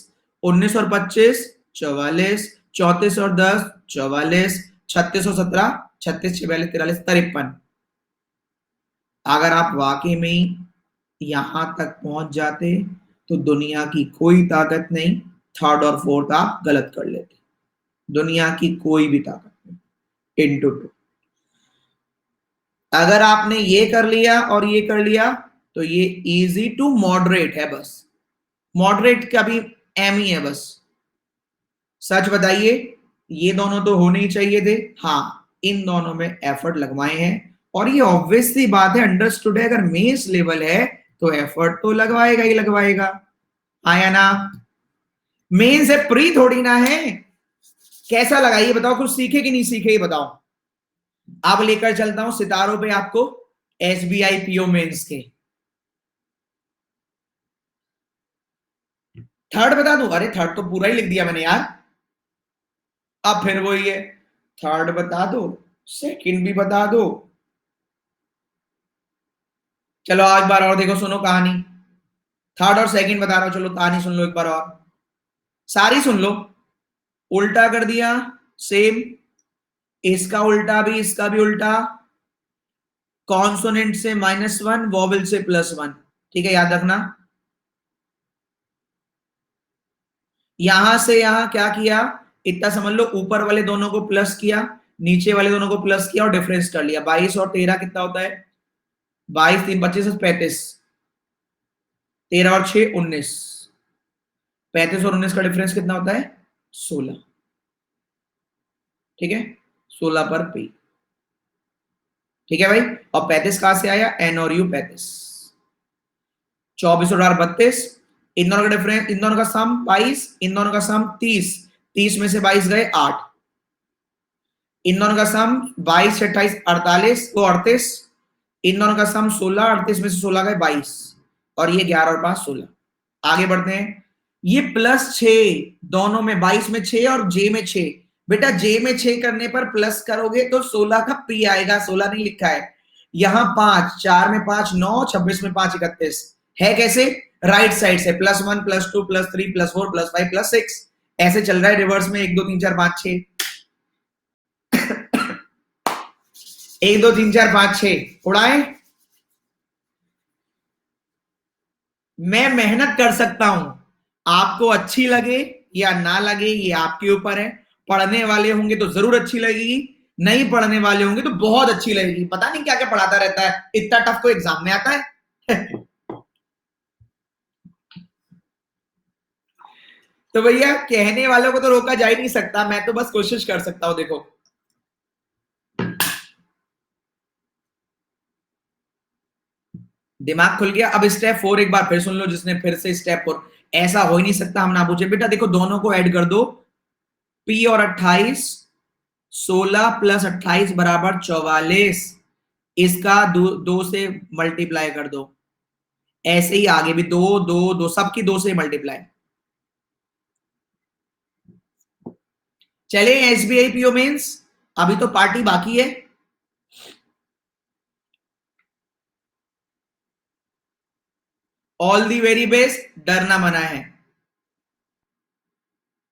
19 और 25, 44, 34 और 10, 44, 36 और 17, 36, 46, 43, 53। अगर आप वाकई में ही यहां तक पहुंच जाते तो दुनिया की कोई ताकत नहीं, थर्ड और फोर्थ आप गलत कर लेते। दुनिया की कोई भी ताकत नहीं, इंटू 2। अगर आपने ये कर लिया और ये कर लिया तो ये इजी टू मॉडरेट है, बस मॉडरेट का भी एम ही है बस। सच बताइए, ये दोनों तो होने ही चाहिए थे। हाँ, इन दोनों में एफर्ट लगवाए हैं और ये ऑब्वियस सी बात है, अंडरस्टूड है। अगर मेंस लेवल है तो एफर्ट तो लगवाएगा ही लगवाएगा, आया ना। मेंस है, प्री थोड़ी ना है। कैसा लगा ये बताओ, कुछ सीखे कि नहीं सीखे ये बताओ। अब लेकर चलता हूं सितारों पे आपको, एसबीआई पीओ मेंस के। थर्ड बता दूं? अरे थर्ड तो पूरा ही लिख दिया मैंने यार। अब फिर वही है, थर्ड बता दो, सेकंड भी बता दो। चलो आज बार और देखो, सुनो कहानी। थर्ड और सेकंड बता रहा हूं, चलो कहानी सुन लो एक बार और, सारी सुन लो। उल्टा कर दिया, सेम, इसका उल्टा भी, इसका भी उल्टा। कॉन्सोनेंट से -1, वॉवेल से +1, ठीक है, याद रखना। यहां से यहां क्या किया, इतना समझ लो, ऊपर वाले दोनों को प्लस किया, नीचे वाले दोनों को प्लस किया और डिफरेंस कर लिया। 22 और 13 कितना होता है? 22 3 25 35, 13 और 6 19, 35 और 19 का डिफरेंस कितना होता है? 16, ठीक है, 16 पर पी, ठीक है भाई। और 35 कहां से आया? एन और यू 35, 24 और 32, इन दोनों का डिफरेंस, इन दोनों का सम 22, इन दोनों का सम 30, 30 में से 22 गए 8, इन दोनों का सम 22 से 28 48 वो 38, इन दोनों का सम 16, 38 में से 16 गए 22, और ये 11 और 5 16। आगे बढ़ते हैं, ये +6 दोनों में, 22 में 6 और जे में 6। बेटा जे में 6 करने पर प्लस करोगे तो 16 का पी आएगा, 16 नहीं लिखा है। यहां 5, 4 में 5 9, 26 में 5 31, है कैसे? राइट साइड से +1 +2 +3 +4 +5 +6, ऐसे चल रहा है रिवर्स में, 1 2 3 4 5 6, 1 2 3 4 5 6 उड़ाए। मैं मेहनत कर सकता हूं, आपको अच्छी लगे या ना लगे ये आपके ऊपर है। पढ़ने वाले होंगे तो जरूर अच्छी लगेगी, नहीं पढ़ने वाले होंगे तो बहुत अच्छी लगेगी। पता नहीं क्या क्या पढ़ाता रहता है, इतना टफ को एग्जाम में आता है। तो भैया कहने वालों को तो रोका जा ही नहीं सकता, मैं तो बस कोशिश कर सकता हूं। देखो दिमाग खुल गया। अब स्टेप 4 एक बार फिर सुन लो, जिसने फिर से स्टेप 4, ऐसा हो ही नहीं सकता हम ना पूछे। बेटा देखो दोनों को ऐड कर दो, पी और 28, 16 + 28 = 44, इसका दो से मल्टीप्लाई कर दो। ऐसे ही आगे भी 2 2 2, सबकी 2 से मल्टीप्लाई। चले एसबीआई पीओ मेंस, अभी तो पार्टी बाकी है। ऑल दी वेरी बेस्ट, डरना मना है।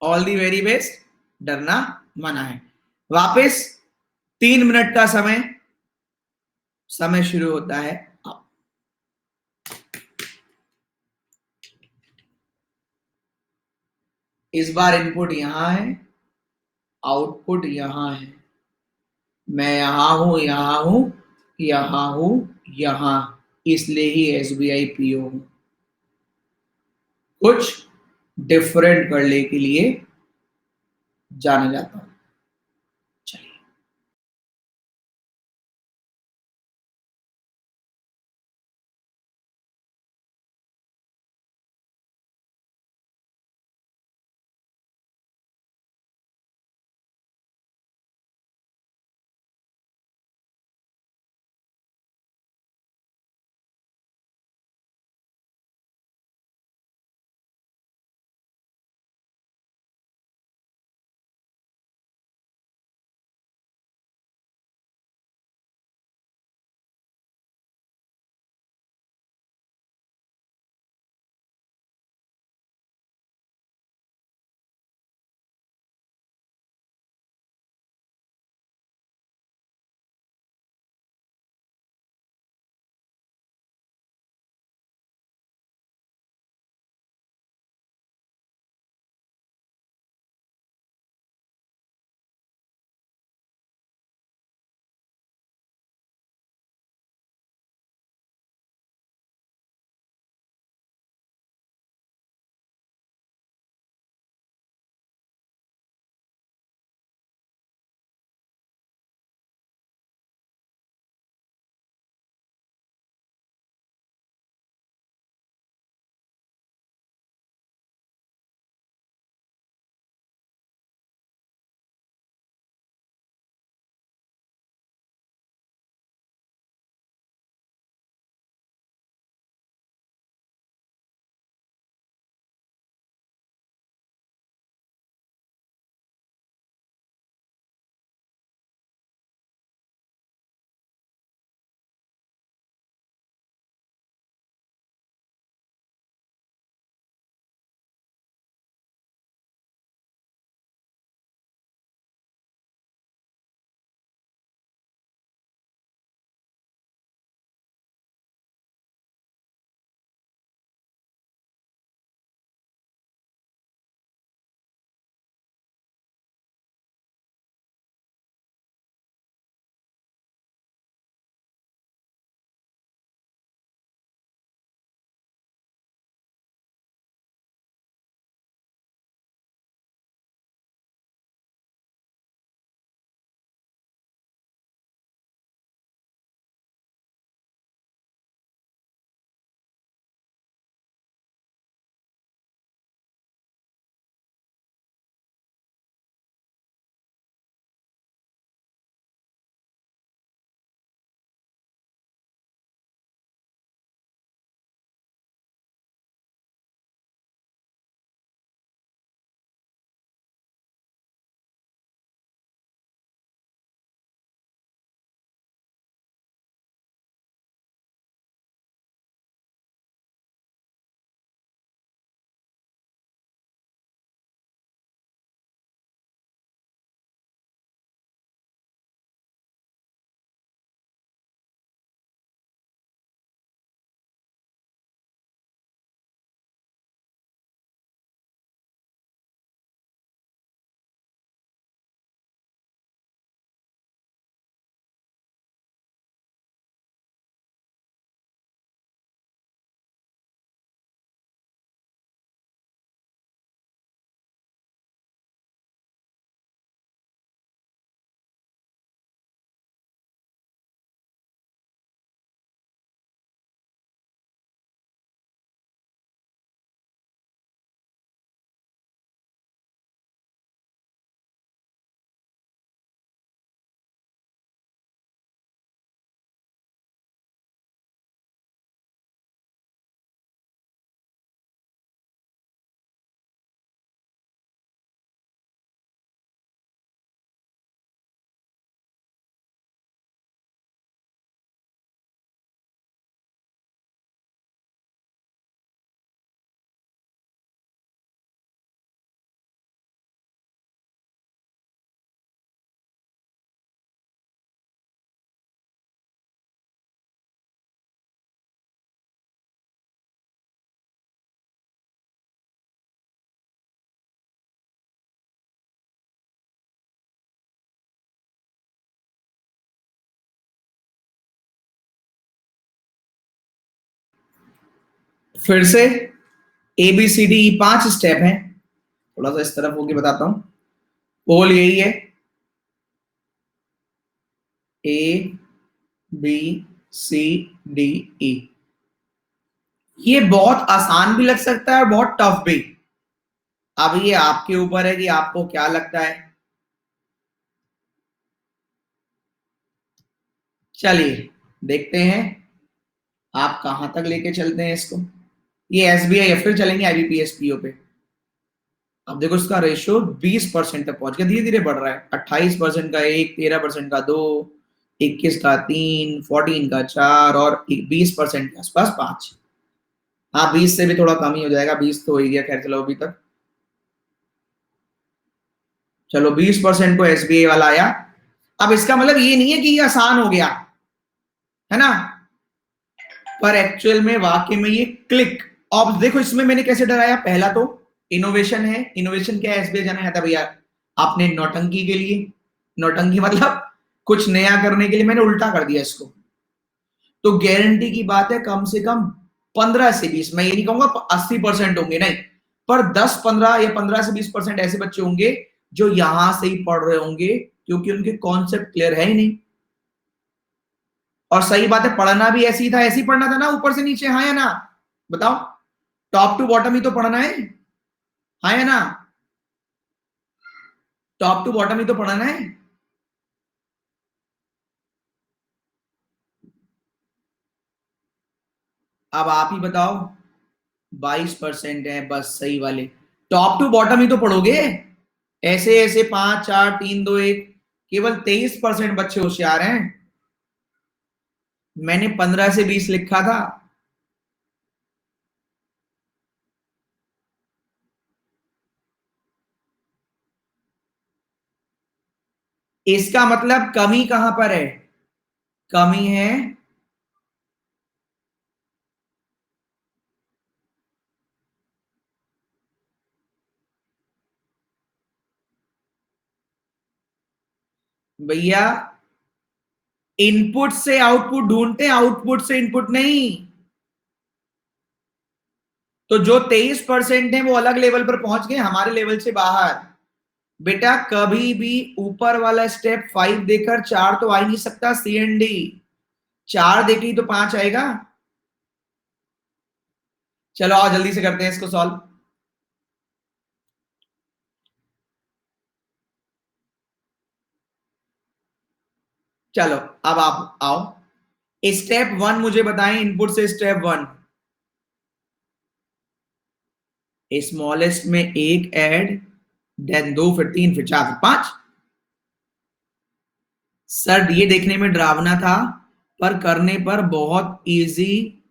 ऑल दी वेरी बेस्ट, डरना मना है। वापस 3 मिनट का समय, समय शुरू होता है अब। इस बार इनपुट यहां है, आउटपुट यहां है। मैं यहां हूं, यहां हूं, यहां हूं, यहां, इसलिए ही एसबीआई पीओ हूं। कुछ डिफरेंट करने के लिए जाने जाता हूँ। चलिए। फिर से A B C D E 5 step हैं। थोड़ा सा इस तरफ होके बताता हूं। पोल यही है, ए बी सी डी ई। ये बहुत आसान भी लग सकता है और बहुत टफ भी। अब ये आपके ऊपर है कि आपको क्या लगता है। चलिए देखते हैं आप कहां तक लेके चलते हैं इसको। ये एसबीआई या फिर चलेंगे आईबीपीएस पीओ पे। अब देखो इसका रेशियो 20% तक पहुंच गया, धीरे धीरे बढ़ रहा है। 28% का एक, 13% का दो, 21 का तीन, 14 का चार और 20% के आसपास पांच। हाँ 20 से भी थोड़ा कम ही हो जाएगा, 20 तो हो ही गया। खैर चलो अभी तक, चलो 20% को एसबीआई वाला आया। अब इसका मतलब ये नहीं है कि ये आसान हो गया, है ना, पर एक्चुअल में वाकई में ये क्लिक। अब देखो इसमें मैंने कैसे डराया। पहला तो इनोवेशन है। इनोवेशन क्या है, एसबीआई जाना है था भैया आपने नौटंकी के लिए। नौटंकी मतलब कुछ नया करने के लिए मैंने उल्टा कर दिया इसको। तो गारंटी की बात है कम से कम 15 से 20, मैं ये नहीं कहूंगा 80% होंगे, नहीं, पर 10-15 या 15 से 20% ऐसे बच्चे होंगे जो यहां से ही पढ़ रहे होंगे, क्योंकि उनके कॉन्सेप्ट क्लियर है ही नहीं। और सही बात है, पढ़ना भी ऐसे ही था, ऐसे ही पढ़ना था ना, ऊपर से नीचे, हाँ या ना, बताओ। टॉप टू बॉटम ही तो पढ़ना है, हाँ या ना, टॉप टू बॉटम ही तो पढ़ना है। अब आप ही बताओ, 22% है बस सही वाले। टॉप टू बॉटम ही तो पढ़ोगे, ऐसे ऐसे 5 4 3 2 1। केवल 23% बच्चे होशियार हैं। मैंने 15 से 20 लिखा था। इसका मतलब कमी कहां पर है, कमी है भैया, इनपुट से आउटपुट ढूंढते हैं, आउटपुट से इनपुट नहीं। तो जो 23% है वो अलग लेवल पर पहुंच गए, हमारे लेवल से बाहर। बेटा कभी भी ऊपर वाला स्टेप 5 देकर 4 तो आ ही नहीं सकता, सी एंड डी। 4 देके ही तो 5 आएगा। चलो आओ जल्दी से करते हैं इसको सॉल्व। चलो अब आप आओ, स्टेप 1 मुझे बताएं, इनपुट से स्टेप 1। स्मॉलेस्ट में एक ऐड, देन दो, फिर तीन, फिर चार, फिर पांच। सर ये देखने में डरावना था, पर करने पर बहुत इजी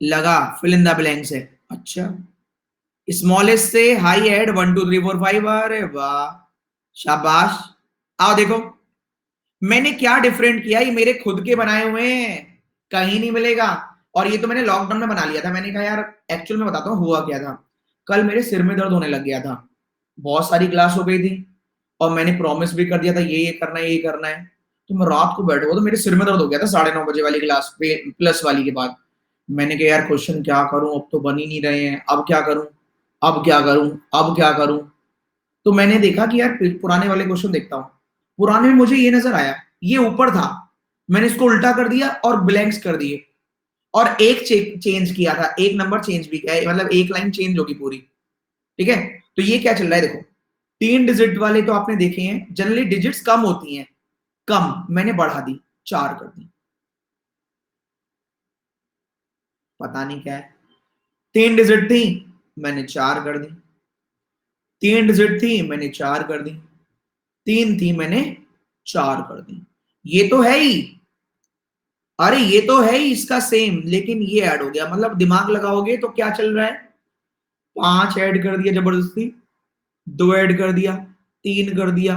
लगा, फिल इन द ब्लैंक्स है। अच्छा, स्मॉलेस्ट से हाई ऐड 1 2 3 4 5, अरे वाह, शाबाश। आओ देखो मैंने क्या डिफरेंट किया, ये मेरे खुद के बनाए हुए हैं, कहीं नहीं मिलेगा। और ये तो मैंने लॉकडाउन में बना लिया था। मैंने कहा यार एक्चुअल में बताता हूँ हुआ क्या था। कल मेरे सिर में दर्द होने लग गया था, बहुत सारी क्लास हो गई थी, और मैंने प्रॉमिस भी कर दिया था ये करना है, ये करना है। तो मैं रात को बैठा हुआ तो मेरे सिर में दर्द हो गया था 9:30 बजे वाली क्लास पे प्लस वाली के बाद। मैंने कहा यार क्वेश्चन क्या करूं, अब तो बन ही नहीं रहे हैं, अब क्या करूं, अब क्या करूं, अब क्या करूं। तो मैंने देखा कि यार पुराने वाले क्वेश्चन देखता हूँ। पुराने में मुझे ये नजर आया, ये ऊपर था, मैंने इसको उल्टा कर दिया और ब्लैंक्स कर दिए, और एक चेंज किया था, एक नंबर चेंज भी किया, मतलब एक लाइन चेंज होगी पूरी। ठीक है, तो ये क्या चल रहा है देखो, 3 डिजिट वाले तो आपने देखे हैं, जनरली डिजिट्स कम होती हैं, कम मैंने बढ़ा दी, 4 कर दी। पता नहीं क्या है, 3 डिजिट थी मैंने 4 कर दी, 3 डिजिट थी मैंने 4 कर दी, 3 थी मैंने 4 कर दी। ये तो है ही, अरे ये तो है ही इसका सेम, लेकिन ये ऐड हो गया, मतलब दिमाग लगाओगे तो क्या चल रहा है। 5 ऐड कर दिया जबरदस्ती, 2 ऐड कर दिया, 3 कर दिया,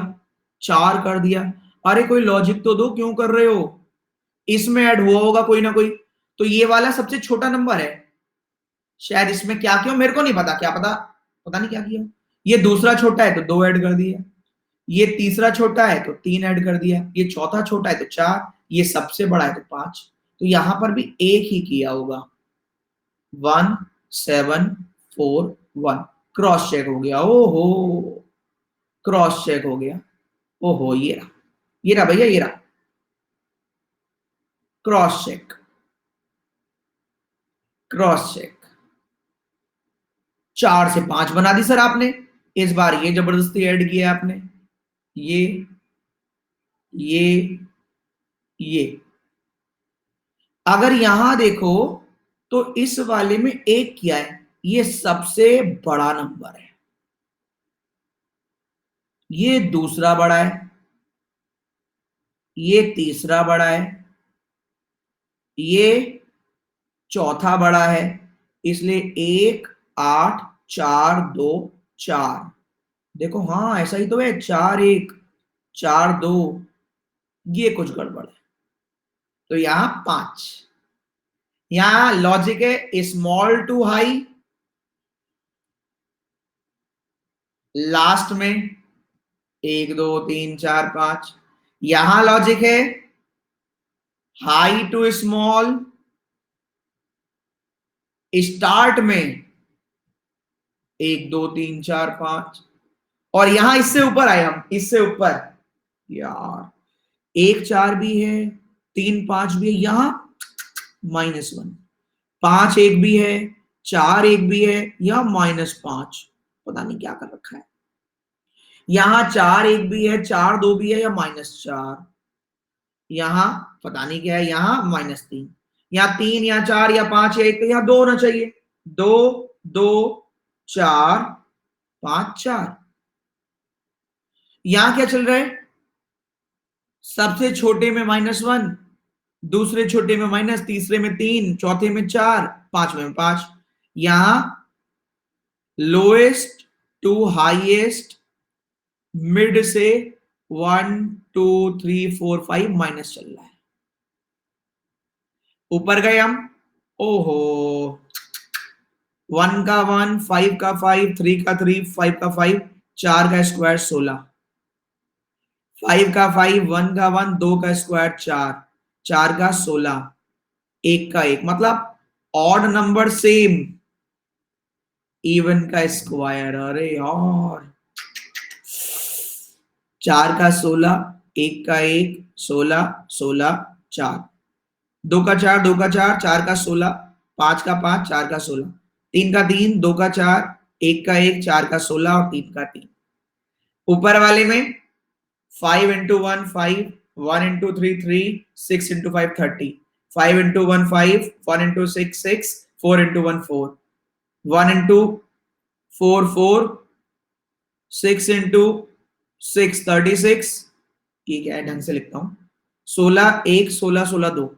4 कर दिया। अरे कोई लॉजिक तो दो, क्यों कर रहे हो। इसमें ऐड हुआ होगा कोई ना कोई, तो ये वाला सबसे छोटा नंबर है, शायद इसमें क्या क्यों मेरे को नहीं पता, क्या पता, पता नहीं क्या किया। ये दूसरा छोटा है तो 2 ऐड कर दिया, ये तीसरा छोटा है तो 3 ऐड कर दिया, ये चौथा छोटा है तो 4, ये सबसे बड़ा है तो 5। तो यहां पर भी एक ही किया होगा, 1 7 4 1, क्रॉस चेक हो गया। ओहो, क्रॉस चेक हो गया। ओहो, ये रहा भैया, ये रहा क्रॉस चेक, क्रॉस चेक। 4 से 5 बना दी सर आपने। इस बार ये जबरदस्ती ऐड किया आपने, ये ये ये। अगर यहां देखो तो इस वाले में एक क्या है, ये सबसे बड़ा नंबर है, ये दूसरा बड़ा है, ये तीसरा बड़ा है, ये चौथा बड़ा है। इसलिए 1 8 4 2 4। देखो हाँ ऐसा ही तो है, 4 1 4 2, ये कुछ गड़बड़ है। तो यहां 5। यहां लॉजिक है स्मॉल टू हाई, लास्ट में 1 2 3 4 5। यहां लॉजिक है हाई टू स्मॉल, स्टार्ट में 1 2 3 4 5। और यहां इससे ऊपर आए हम, इससे ऊपर यार 1 4 भी है, 3 5 भी है, यहां -1। 5 1 भी है, 4 1 भी है, या -5। पता नहीं क्या कर रखा है। यहां 4 1 भी है, 4 2 भी है, या -4। यहां पता नहीं क्या है, यहां -3। या 3 या 4 या 5 या 1, तो यहां 2 होना चाहिए। 2 2 4 5 4। यहां क्या चल रहा है, सबसे छोटे में -1, दूसरे छोटे में माइनस, तीसरे में 3, चौथे में 4, पांचवें में 5। यहां लोएस्ट टू हाईएस्ट, मिड से 1 2 3 4 5 माइनस चल रहा है। ऊपर गए हम, ओहो 1 का 1, 5 का 5, 3 का 3, 5 का 5, 4 का स्क्वायर 16, 5 का 5, 1 का 1, 2 का स्क्वायर 4, 4 का 16, 1 का 1, मतलब ऑड नंबर सेम, इवन का स्क्वायर। अरे यार 4 का 16, 1 का 1, 16 16 4, 2 का 4, 2 का 4, 4 का 16, 5 का 5, 4 का 16, 3 का 3, 2 का 4, 1 का 1, 4 का 16 और 3 का 3। ऊपर वाले में 5 into 1 5, 1 into 3 3, 6 into 5 30, 5 into 1 5, 1 into 6 6, 4 into 1 4, 1 into 4 4, 6 into 6 36। ये क्या है, ढंग से लिखता हूं, 16 1 16 16 2,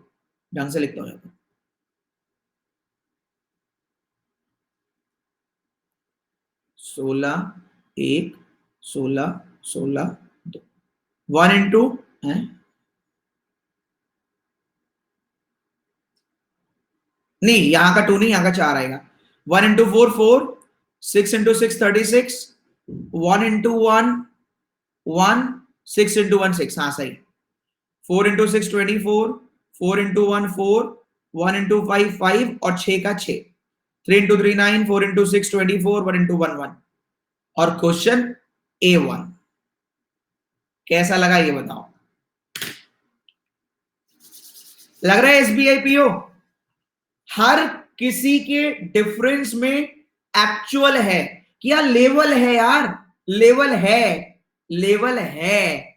ढंग से लिखता हूं। 16 1 16 16 2, 1 इंटू है, नहीं यहां का 2 नहीं, यहां का 4 आएगा। 1 इंटू 4 4, 6 इंटू 6 36, 1 इंटू 1 1, 6 इंटू 1 6, हाँ सही। 4 इंटू 6 24, 4 इंटू 1 4, 1 इंटू 5 5 और 6 का 6, 3 इंटू 3 9, 4 इंटू 6 24, 1 इंटू 1 1। और क्वेश्चन A1 कैसा लगा ये बताओ। लग रहा है SBI PO हर किसी के डिफरेंस में एक्चुअल है, क्या लेवल है यार, लेवल है, लेवल है।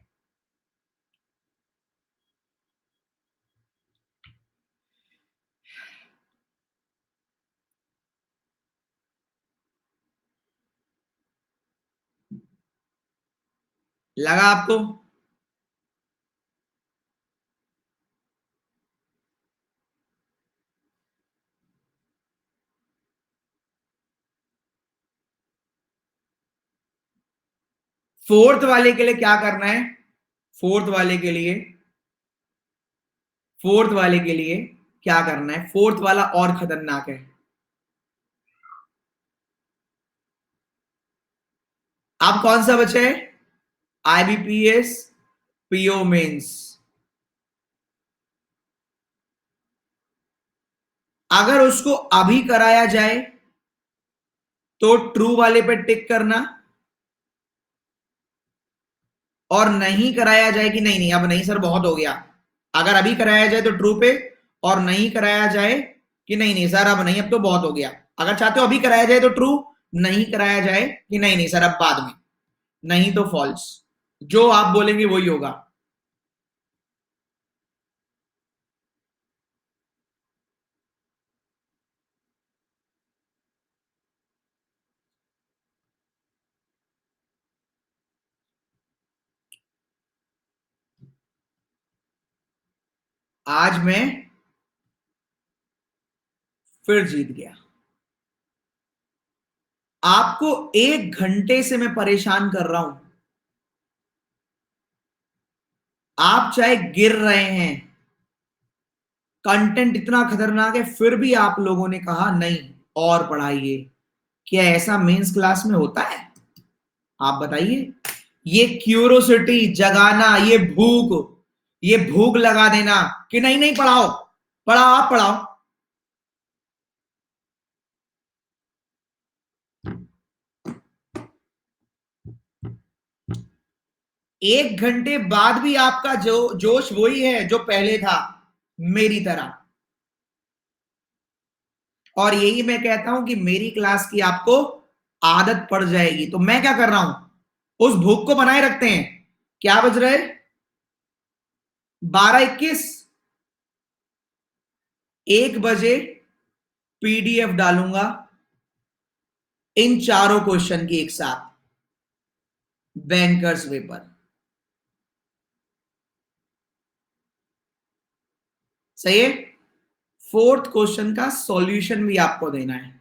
लगा आपको। फोर्थ वाले के लिए क्या करना है, फोर्थ वाले के लिए, फोर्थ वाले के लिए क्या करना है, फोर्थ वाला और खतरनाक है। आप कौन सा बचे, IBPS PO मेंस। अगर उसको अभी कराया जाए तो ट्रू वाले पे टिक करना, और नहीं कराया जाए कि नहीं नहीं अब नहीं सर बहुत हो गया, अगर अभी कराया जाए तो ट्रू पे, और नहीं कराया जाए कि नहीं नहीं सर अब नहीं अब तो बहुत हो गया, अगर चाहते हो अभी कराया जाए तो ट्रू, नहीं कराया जाए कि नहीं नहीं सर अब बाद में, नहीं तो फॉल्स, जो आप बोलेंगे वही होगा। आज मैं फिर जीत गया। आपको 1 घंटे से मैं परेशान कर रहा हूं, आप चाहे गिर रहे हैं, कंटेंट इतना खतरनाक है, फिर भी आप लोगों ने कहा नहीं और पढ़ाइए। क्या ऐसा मेंस क्लास में होता है? आप बताइए। ये क्यूरोसिटी जगाना, ये भूख लगा देना कि नहीं नहीं पढ़ाओ, पढ़ाओ आप पढ़ाओ। 1 घंटे बाद भी आपका जो जोश वही है जो पहले था, मेरी तरह। और यही मैं कहता हूं कि मेरी क्लास की आपको आदत पड़ जाएगी। तो मैं क्या कर रहा हूं, उस भूख को बनाए रखते हैं। क्या बज रहे, 12:21, 1 बजे पीडीएफ डालूंगा इन चारों क्वेश्चन की एक साथ, बैंकर्स पेपर। सही है। 4th क्वेश्चन का सॉल्यूशन भी आपको देना है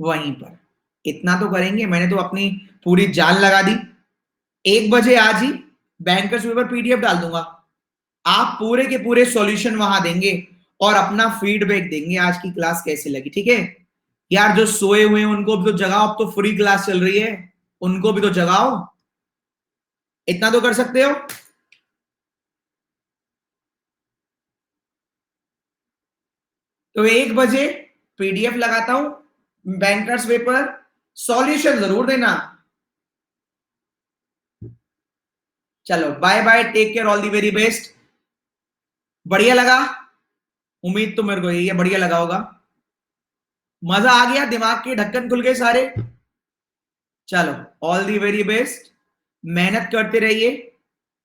वहीं पर। इतना तो करेंगे, मैंने तो अपनी पूरी जान लगा दी। 1 बजे आज ही बैंकर्स पेपर पीडीएफ डाल दूंगा, आप पूरे के पूरे सॉल्यूशन वहां देंगे और अपना फीडबैक देंगे आज की क्लास कैसे लगी। ठीक है यार, जो सोए हुए हैं उनको भी तो जगाओ, अब तो फ्री क्लास चल रही है, उनको भी तो जगाओ। इतना तो कर सकते हो। तो 1 बजे पीडीएफ लगाता हूं, बैंकर्स पेपर, सॉल्यूशन जरूर देना। चलो bye bye, take care, all the very best. बढ़िया लगा, उम्मीद तो मेरे को यही है बढ़िया लगा होगा। मजा आ गया, दिमाग के ढक्कन खुल गए सारे। चलो ऑल दी वेरी बेस्ट, मेहनत करते रहिए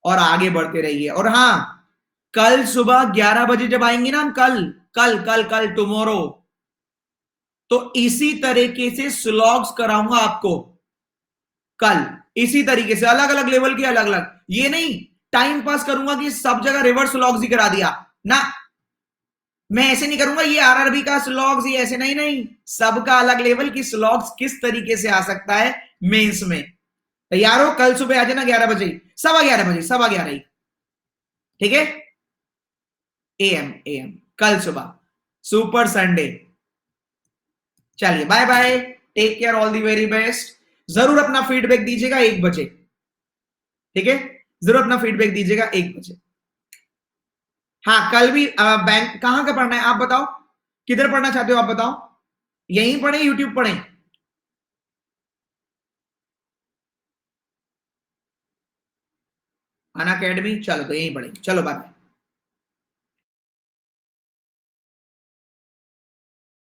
और आगे बढ़ते रहिए। और हाँ, कल सुबह 11 बजे जब आएंगे ना हम, कल कल कल कल टुमारो, तो इसी तरीके से स्लॉग्स कराऊंगा आपको। कल इसी तरीके से अलग अलग लेवल के, अलग अलग, ये नहीं टाइम पास करूंगा कि सब जगह रिवर्स स्लॉग्स ही करा दिया ना, मैं ऐसे नहीं करूंगा ये आरआरबी का स्लॉग्स ही ऐसे, नहीं नहीं, सबका अलग लेवल की स्लॉग्स किस तरीके से आ सकता है मेंस में। तैयार हो, कल सुबह आ जाना 11 बजे, 11:15 बजे, 11:15 ही। ठीक है, एएम एएम, कल सुबह, सुपर संडे। चलिए bye bye, take care, all the very best. जरूर अपना फीडबैक दीजिएगा 1 बजे। ठीक है, जरूर अपना फीडबैक दीजिएगा 1 बजे। हाँ कल भी बैंक कहां का पढ़ना है आप बताओ, किधर पढ़ना चाहते हो आप बताओ, यहीं पढ़े यूट्यूब पढ़े? अन अकेडमी, चलो तो यहीं पढ़ेंगे। चलो बाय।